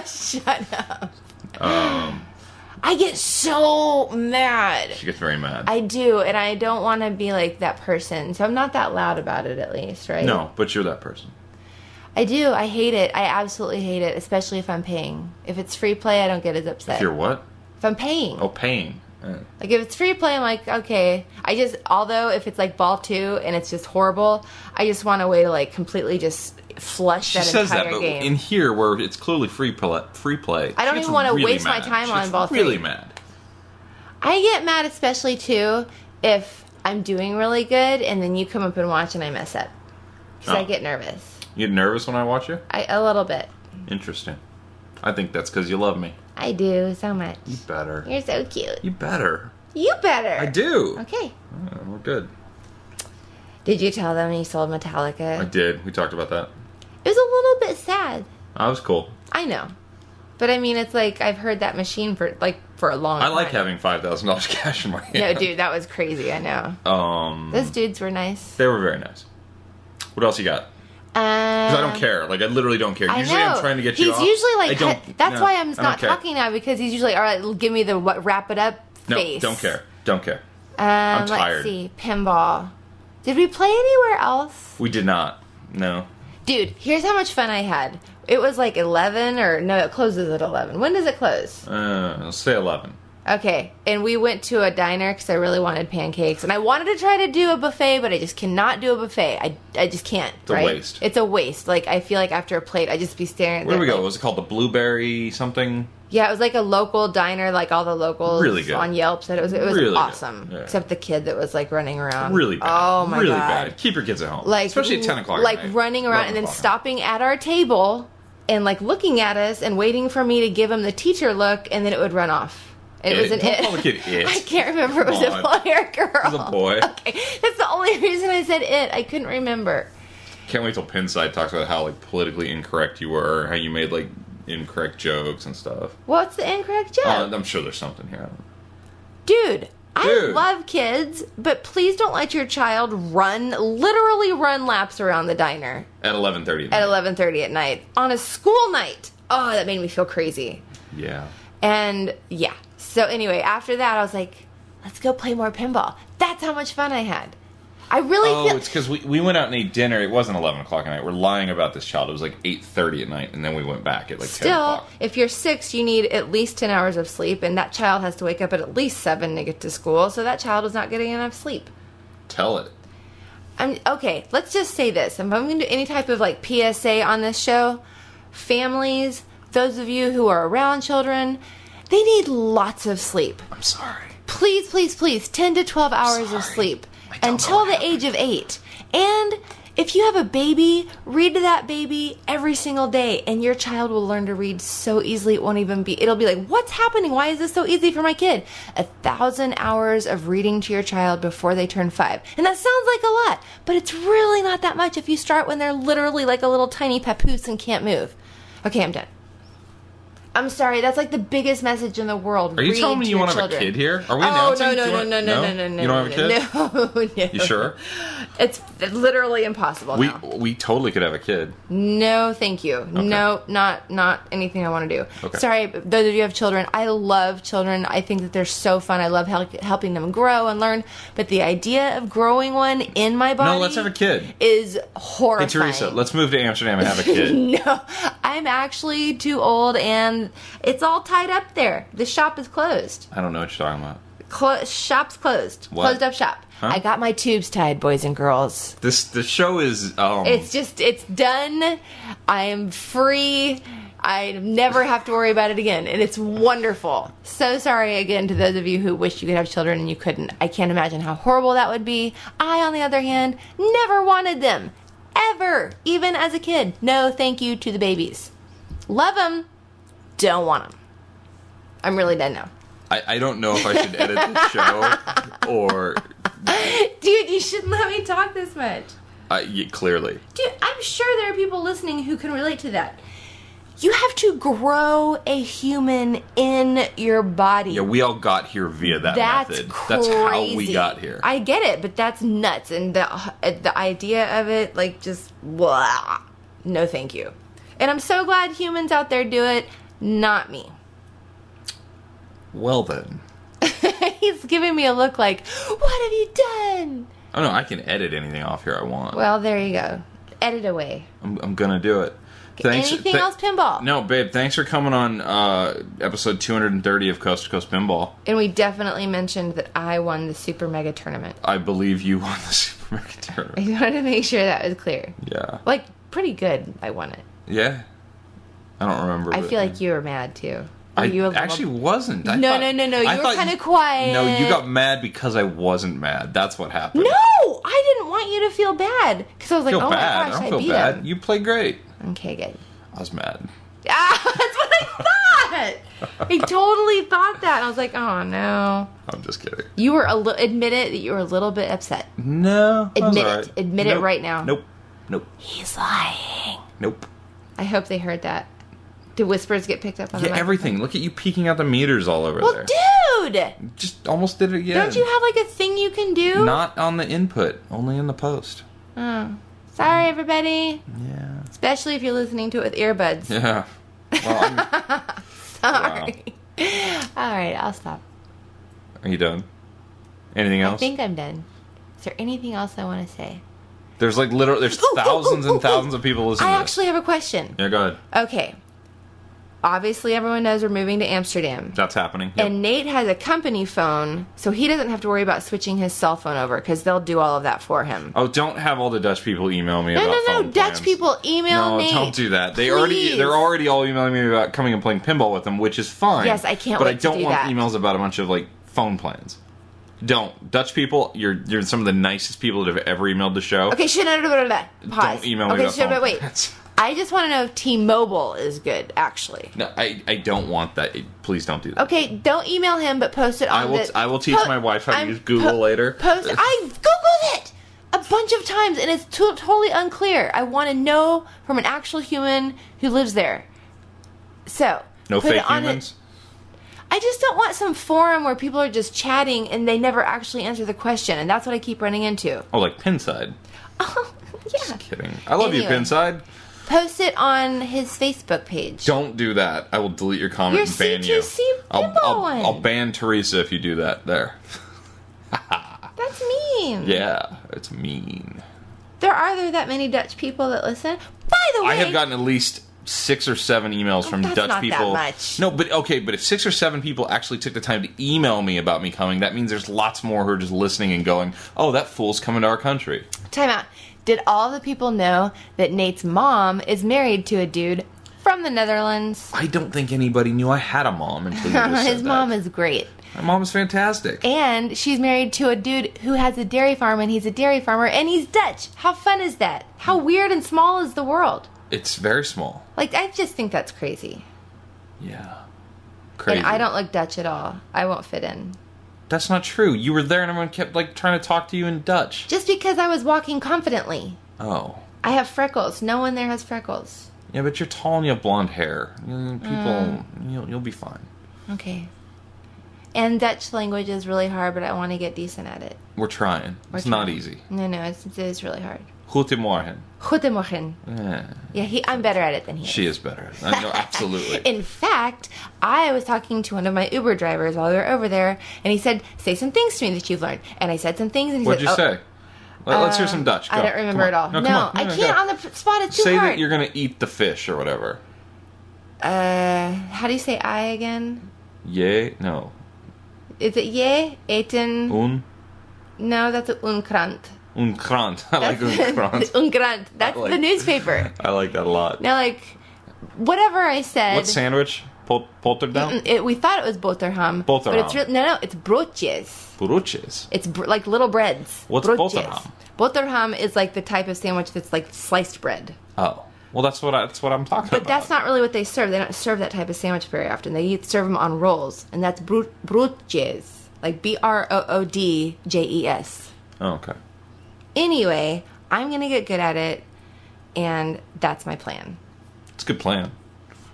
Shut up. I get so mad. She gets very mad. I do, and I don't want to be like that person. So I'm not that loud about it, at least, right? No, but you're that person. I do. I hate it. I absolutely hate it, especially if I'm paying. If it's free play, I don't get as upset. If you're what? If I'm paying. Oh, paying. Like, if it's free play, I'm like, okay. Although if it's like ball 2 and it's just horrible, I just want a way to like completely just flush She that says entire that, but game. in here where it's clearly free play, I don't she gets even want to really waste my mad. time She on gets ball really 3. mad. I get mad especially, too, if I'm doing really good and then you come up and watch and I mess up. Because I get nervous. You get nervous when I watch you? A little bit. Interesting. I think that's because you love me. I do, so much. You better. You're so cute. You better. You better. I do. Okay. We're good. Did you tell them you sold Metallica? I did. We talked about that. It was a little bit sad. That was cool. I know. But I mean, it's like, I've heard that machine for a long time. I like having $5,000 cash in my hand. No, dude, that was crazy, I know. Those dudes were nice. They were very nice. What else you got? Because I don't care. Like, I literally don't care. Usually I'm trying to get you off. He's usually like, that's why I'm not talking now, because he's usually, all right, give me the wrap it up face. No, don't care. Don't care. I'm tired. Let's see. Pinball. Did we play anywhere else? We did not. No. Dude, here's how much fun I had. It was like 11, or no, it closes at 11. When does it close? Let's say 11. Okay, and we went to a diner because I really wanted pancakes, and I wanted to try to do a buffet, but I just cannot do a buffet. I just can't. It's a waste. It's a waste. Like, I feel like after a plate, I just be staring at Where did we go? Was it called the Blueberry something? Yeah, it was like a local diner, like all the locals really good. On Yelp said it was really awesome. Yeah. Except the kid that was like running around. Really bad. Oh my really god. Really bad. Keep your kids at home. Like, especially at 10 o'clock. Like running around and then stopping at our table and like looking at us and waiting for me to give him the teacher look, and then it would run off. And it was an Don't call the kid it. I can't remember if it was a boy or a girl. It was a boy. Okay, that's the only reason I said it. I couldn't remember. Can't wait till Pinside talks about how like politically incorrect you were, how you made like incorrect jokes and stuff. What's the incorrect joke? I'm sure there's something here. Dude, I love kids, but please don't let your child literally run laps around the diner. At 11:30 At 11:30 at night. On a school night. Oh, that made me feel crazy. Yeah. And, yeah. So, anyway, after that, I was like, let's go play more pinball. That's how much fun I had. I really feel... Oh, it's because we went out and ate dinner. It wasn't 11 o'clock at night. We're lying about this child. It was like 8:30 at night, and then we went back at like 10 o'clock. Still, if you're 6, you need at least 10 hours of sleep, and that child has to wake up at least 7 to get to school, so that child is not getting enough sleep. Tell it. Okay, let's just say this. If I'm going to do any type of like PSA on this show, families, those of you who are around children, they need lots of sleep. I'm sorry. Please, please, please, 10 to 12 hours of sleep until the age of 8. And if you have a baby, read to that baby every single day, and your child will learn to read so easily it'll be like, what's happening? Why is this so easy for my kid? 1,000 hours of reading to your child before they turn 5. And that sounds like a lot, but it's really not that much if you start when they're literally like a little tiny papoose and can't move. Okay, I'm done. I'm sorry, that's like the biggest message in the world. Are you telling me you want to have a kid here? Are we announcing? No. You don't have a kid? No. You sure? It's literally impossible now. We totally could have a kid. No, thank you. Okay. No, not anything I want to do. Okay. Sorry, those of you who have children, I love children. I think that they're so fun. I love helping them grow and learn. But the idea of growing one in my body... No, let's have a kid. ...is horrifying. Hey, Teresa, let's move to Amsterdam and have a kid. No, I'm actually too old, and it's all tied up there. The shop is closed. I don't know what you're talking about. Shop's closed. What? Closed up shop. Huh? I got my tubes tied, boys and girls. The show is... It's done. I am free. I never have to worry about it again, and it's wonderful. So sorry again to those of you who wish you could have children and you couldn't. I can't imagine how horrible that would be. I, on the other hand, never wanted them. Ever. Even as a kid. No thank you to the babies. Love them. Don't want them. I'm really done now. I don't know if I should edit the show or... Dude, you shouldn't let me talk this much. Yeah, clearly. Dude, I'm sure there are people listening who can relate to that. You have to grow a human in your body. Yeah, we all got here via that method. Crazy. That's how we got here. I get it, but that's nuts. And the idea of it, like, just, blah. No thank you. And I'm so glad humans out there do it, not me. Well then. He's giving me a look like, what have you done? Oh no, I can edit anything off here I want. Well, there you go. Edit away. I'm gonna do it. Anything else pinball? No, babe, thanks for coming on episode 230 of Coast to Coast Pinball. And we definitely mentioned that I won the Super Mega Tournament. I believe you won the Super Mega Tournament. I wanted to make sure that was clear. Yeah. Like, pretty good, I won it. Yeah? I don't remember. I feel like you were mad, too. Were you a little... actually wasn't. No. You were kind of quiet. No, you got mad because I wasn't mad. That's what happened. No, I didn't want you to feel bad. Because I was like, oh my gosh, I don't feel bad. You played great. Okay, good. I was mad. Ah, that's what I thought. I totally thought that. I was like, oh no. I'm just kidding. You were admit it that you were a little bit upset. No. Admit it. Admit it right now. Nope. He's lying. Nope. I hope they heard that. Did whispers get picked up on the microphone? Everything. Look at you peeking out the meters all over there. Well, dude! Just almost did it again. Don't you have like a thing you can do? Not on the input, only in the post. Oh. Sorry, everybody. Yeah. Especially if you're listening to it with earbuds. Yeah. Well, Sorry. Wow. All right, I'll stop. Are you done? Anything else? I think I'm done. Is there anything else I want to say? There's like there's thousands and thousands of people listening to this. I actually have a question. Yeah, go ahead. Okay. Obviously, everyone knows we're moving to Amsterdam. That's happening. Yep. And Nate has a company phone, so he doesn't have to worry about switching his cell phone over, because they'll do all of that for him. Oh, don't have all the Dutch people email me about phone No, plans. Dutch people email Nate. No, don't do that. Please. They're already all emailing me about coming and playing pinball with them, which is fine. Yes, I can't but wait I don't to do want that. emails about a bunch of like phone plans. Don't. Dutch people, you're some of the nicest people that have ever emailed the show. Okay, pause. Don't email me about phone wait. plans. I just want to know if T-Mobile is good, actually. No, I don't want that. Please don't do that. Okay, don't email him, but post it on I will teach my wife how to use Google later. I Googled it a bunch of times, and it's totally unclear. I want to know from an actual human who lives there. So, no put fake it on humans? I just don't want some forum where people are just chatting and they never actually answer the question, and that's what I keep running into. Oh, like Pinside. Oh, yeah. Just kidding. I love you, Anyway. Pinside. Post it on his Facebook page. Don't do that. I will delete your comment Your and ban you. C2C pinball one. I'll ban Teresa if you do that. There. That's mean. Yeah, it's mean. There that many Dutch people that listen? By the way... I have gotten at least 6 or 7 emails from that's Dutch not people. that much. No, but okay, but if 6 or 7 people actually took the time to email me about me coming, that means there's lots more who are just listening and going, oh, that fool's coming to our country. Time out. Did all the people know that Nate's mom is married to a dude from the Netherlands? I don't think anybody knew I had a mom until you just said His mom is great. My mom is fantastic. And she's married to a dude who has a dairy farm, and he's a dairy farmer, and he's Dutch. How fun is that? How weird and small is the world? It's very small. Like, I just think that's crazy. Yeah. Crazy. And I don't look Dutch at all. I won't fit in. That's not true. You were there and everyone kept like trying to talk to you in Dutch. Just because I was walking confidently. Oh. I have freckles. No one there has freckles. Yeah, but you're tall and you have blonde hair. People, you'll be fine. Okay. And Dutch language is really hard, but I want to get decent at it. We're trying. It's not easy. No, it is really hard. Goedemorgen. Goedemorgen. Yeah, I'm better at it than he is. She is better. I know, absolutely. In fact, I was talking to one of my Uber drivers while we were over there, and he said, say some things to me that you've learned. And I said some things, and he What'd said, you say? Let's hear some Dutch. Go. I don't remember it all. No, I can't on the spot. It's too hard. Say hard. that you're going to eat the fish or whatever. How do you say I again? Yay? No. Is it ye? Eten? No, that's an unkrant. Unkrant. I like unkrant. Unkrant. That's the newspaper. I like that a lot. Now, like, whatever I said. What sandwich? Potterdam? We thought it was boterham. But it's no, it's broodjes. Broodjes? It's like little breads. What's boterham? Boterham is like the type of sandwich that's like sliced bread. Oh. Well, that's what I'm talking about. But that's not really what they serve. They don't serve that type of sandwich very often. They serve them on rolls, and that's broodjes, like Broodjes. Oh, okay. Anyway, I'm gonna get good at it, and that's my plan. It's a good plan,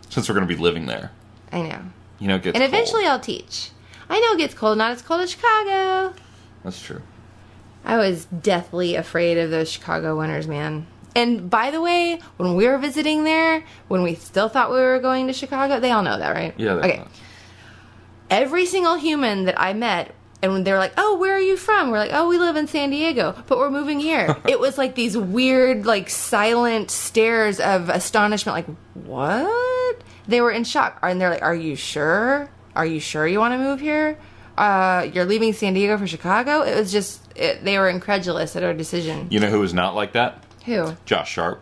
since we're gonna be living there. I know. You know, it gets and cold. eventually I'll teach. I know it gets cold. Not as cold as Chicago. That's true. I was deathly afraid of those Chicago winters, man. And by the way, when we were visiting there, when we still thought we were going to Chicago, they all know that, right? Yeah. Okay. Every single human that I met, and when they were like, oh, where are you from? We're like, oh, we live in San Diego, but we're moving here. It was like these weird, like, silent stares of astonishment, like, what? They were in shock. And they're like, are you sure? Are you sure you want to move here? You're leaving San Diego for Chicago? It was just, they were incredulous at our decision. You know who was not like that? Who? Josh Sharp.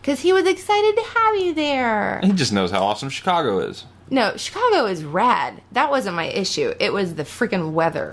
Because he was excited to have you there. He just knows how awesome Chicago is. No, Chicago is rad. That wasn't my issue. It was the freaking weather.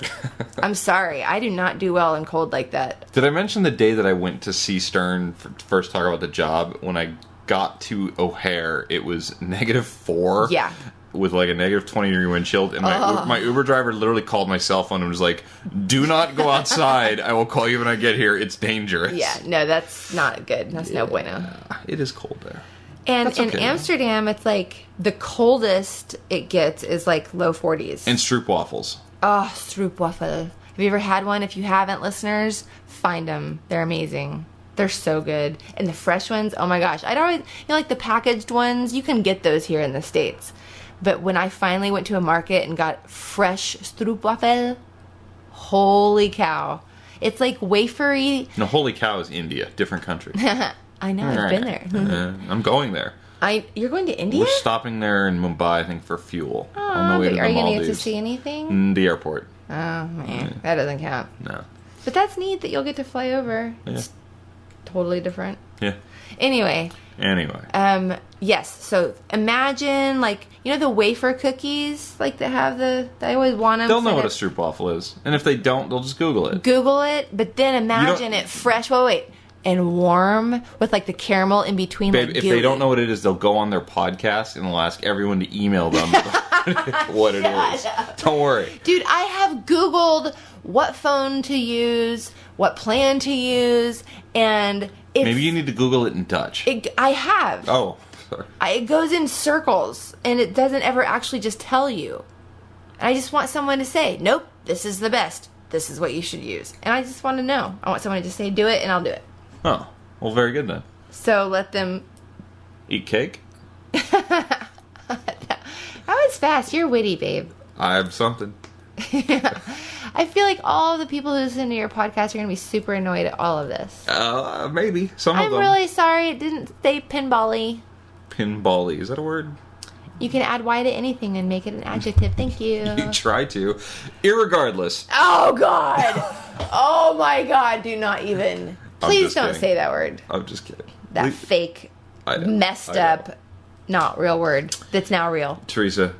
I'm sorry. I do not do well in cold like that. Did I mention the day that I went to see Stern for first talk about the job? When I got to O'Hare, it was -4. Yeah. With like a -20-degree wind chill. And my Uber driver literally called my cell phone and was like, do not go outside. I will call you when I get here. It's dangerous. Yeah, no, that's not good. That's no bueno. It is cold there. And That's in okay. Amsterdam, it's like the coldest it gets is like low 40s. And stroopwafels. Oh, stroopwafel. Have you ever had one? If you haven't, listeners, find them. They're amazing. They're so good. And the fresh ones, oh my gosh. I'd always, like the packaged ones, you can get those here in the States. But when I finally went to a market and got fresh stroopwafel, holy cow. It's like wafery. No, holy cow is India. Different country. I know, I've been there. I'm going there. You're going to India? We're stopping there in Mumbai, I think, for fuel. Oh, on the way to the are you going to Maldives. get to see anything? The airport. Oh, man. That doesn't count. No. But that's neat that you'll get to fly over. Yeah. It's totally different. Yeah. Anyway. Yes. So imagine, like, the wafer cookies, like they have I always want them. They'll know what a stroopwafel is. And if they don't, they'll just Google it. Google it, but then imagine it fresh. Wait. And warm with like the caramel in between. Babe, like, if they don't know what it is, they'll go on their podcast and they'll ask everyone to email them what it is. Don't worry. Dude, I have Googled what phone to use, what plan to use, and maybe you need to Google it in Dutch. I have. Oh, sorry. It goes in circles, and it doesn't ever actually just tell you. And I just want someone to say, nope, this is the best. This is what you should use. And I just want to know. I want someone to just say, do it, and I'll do it. Oh, well, very good then. So let them... Eat cake? That was fast. You're witty, babe. I have something. I feel like all the people who listen to your podcast are going to be super annoyed at all of this. Maybe. Some of I'm them. really sorry it didn't say pinball-y. Pinball-y. Is that a word? You can add Y to anything and make it an adjective. Thank you. You try to. Irregardless. Oh, God. Oh, my God. Do not even... Please don't say that word. I'm just kidding. That fake, messed up, not real word that's now real. Teresa,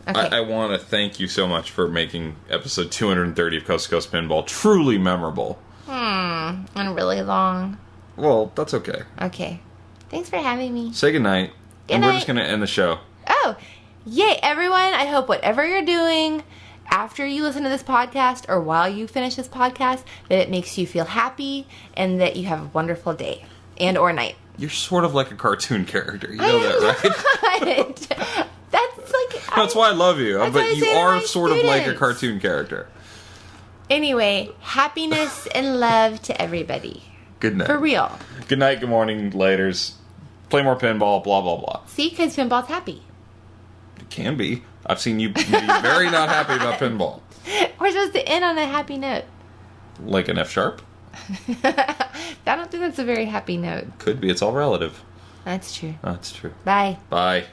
okay. I want to thank you so much for making episode 230 of Coast to Coast Pinball truly memorable. And really long. Well, that's okay. Okay. Thanks for having me. Say goodnight. And we're just going to end the show. Oh, yay, everyone. I hope whatever you're doing after you listen to this podcast or while you finish this podcast, that it makes you feel happy and that you have a wonderful day and or night. You're sort of like a cartoon character. You know that, right? That's like... That's why I love you. But you are sort of like a students. cartoon character. Anyway, happiness and love to everybody. Good night. For real. Good night, good morning, laters. Play more pinball, blah, blah, blah. See, because pinball's happy. It can be. I've seen you be very not happy about pinball. We're supposed to end on a happy note. Like an F sharp? I don't think that's a very happy note. Could be. It's all relative. That's true. That's true. Bye. Bye.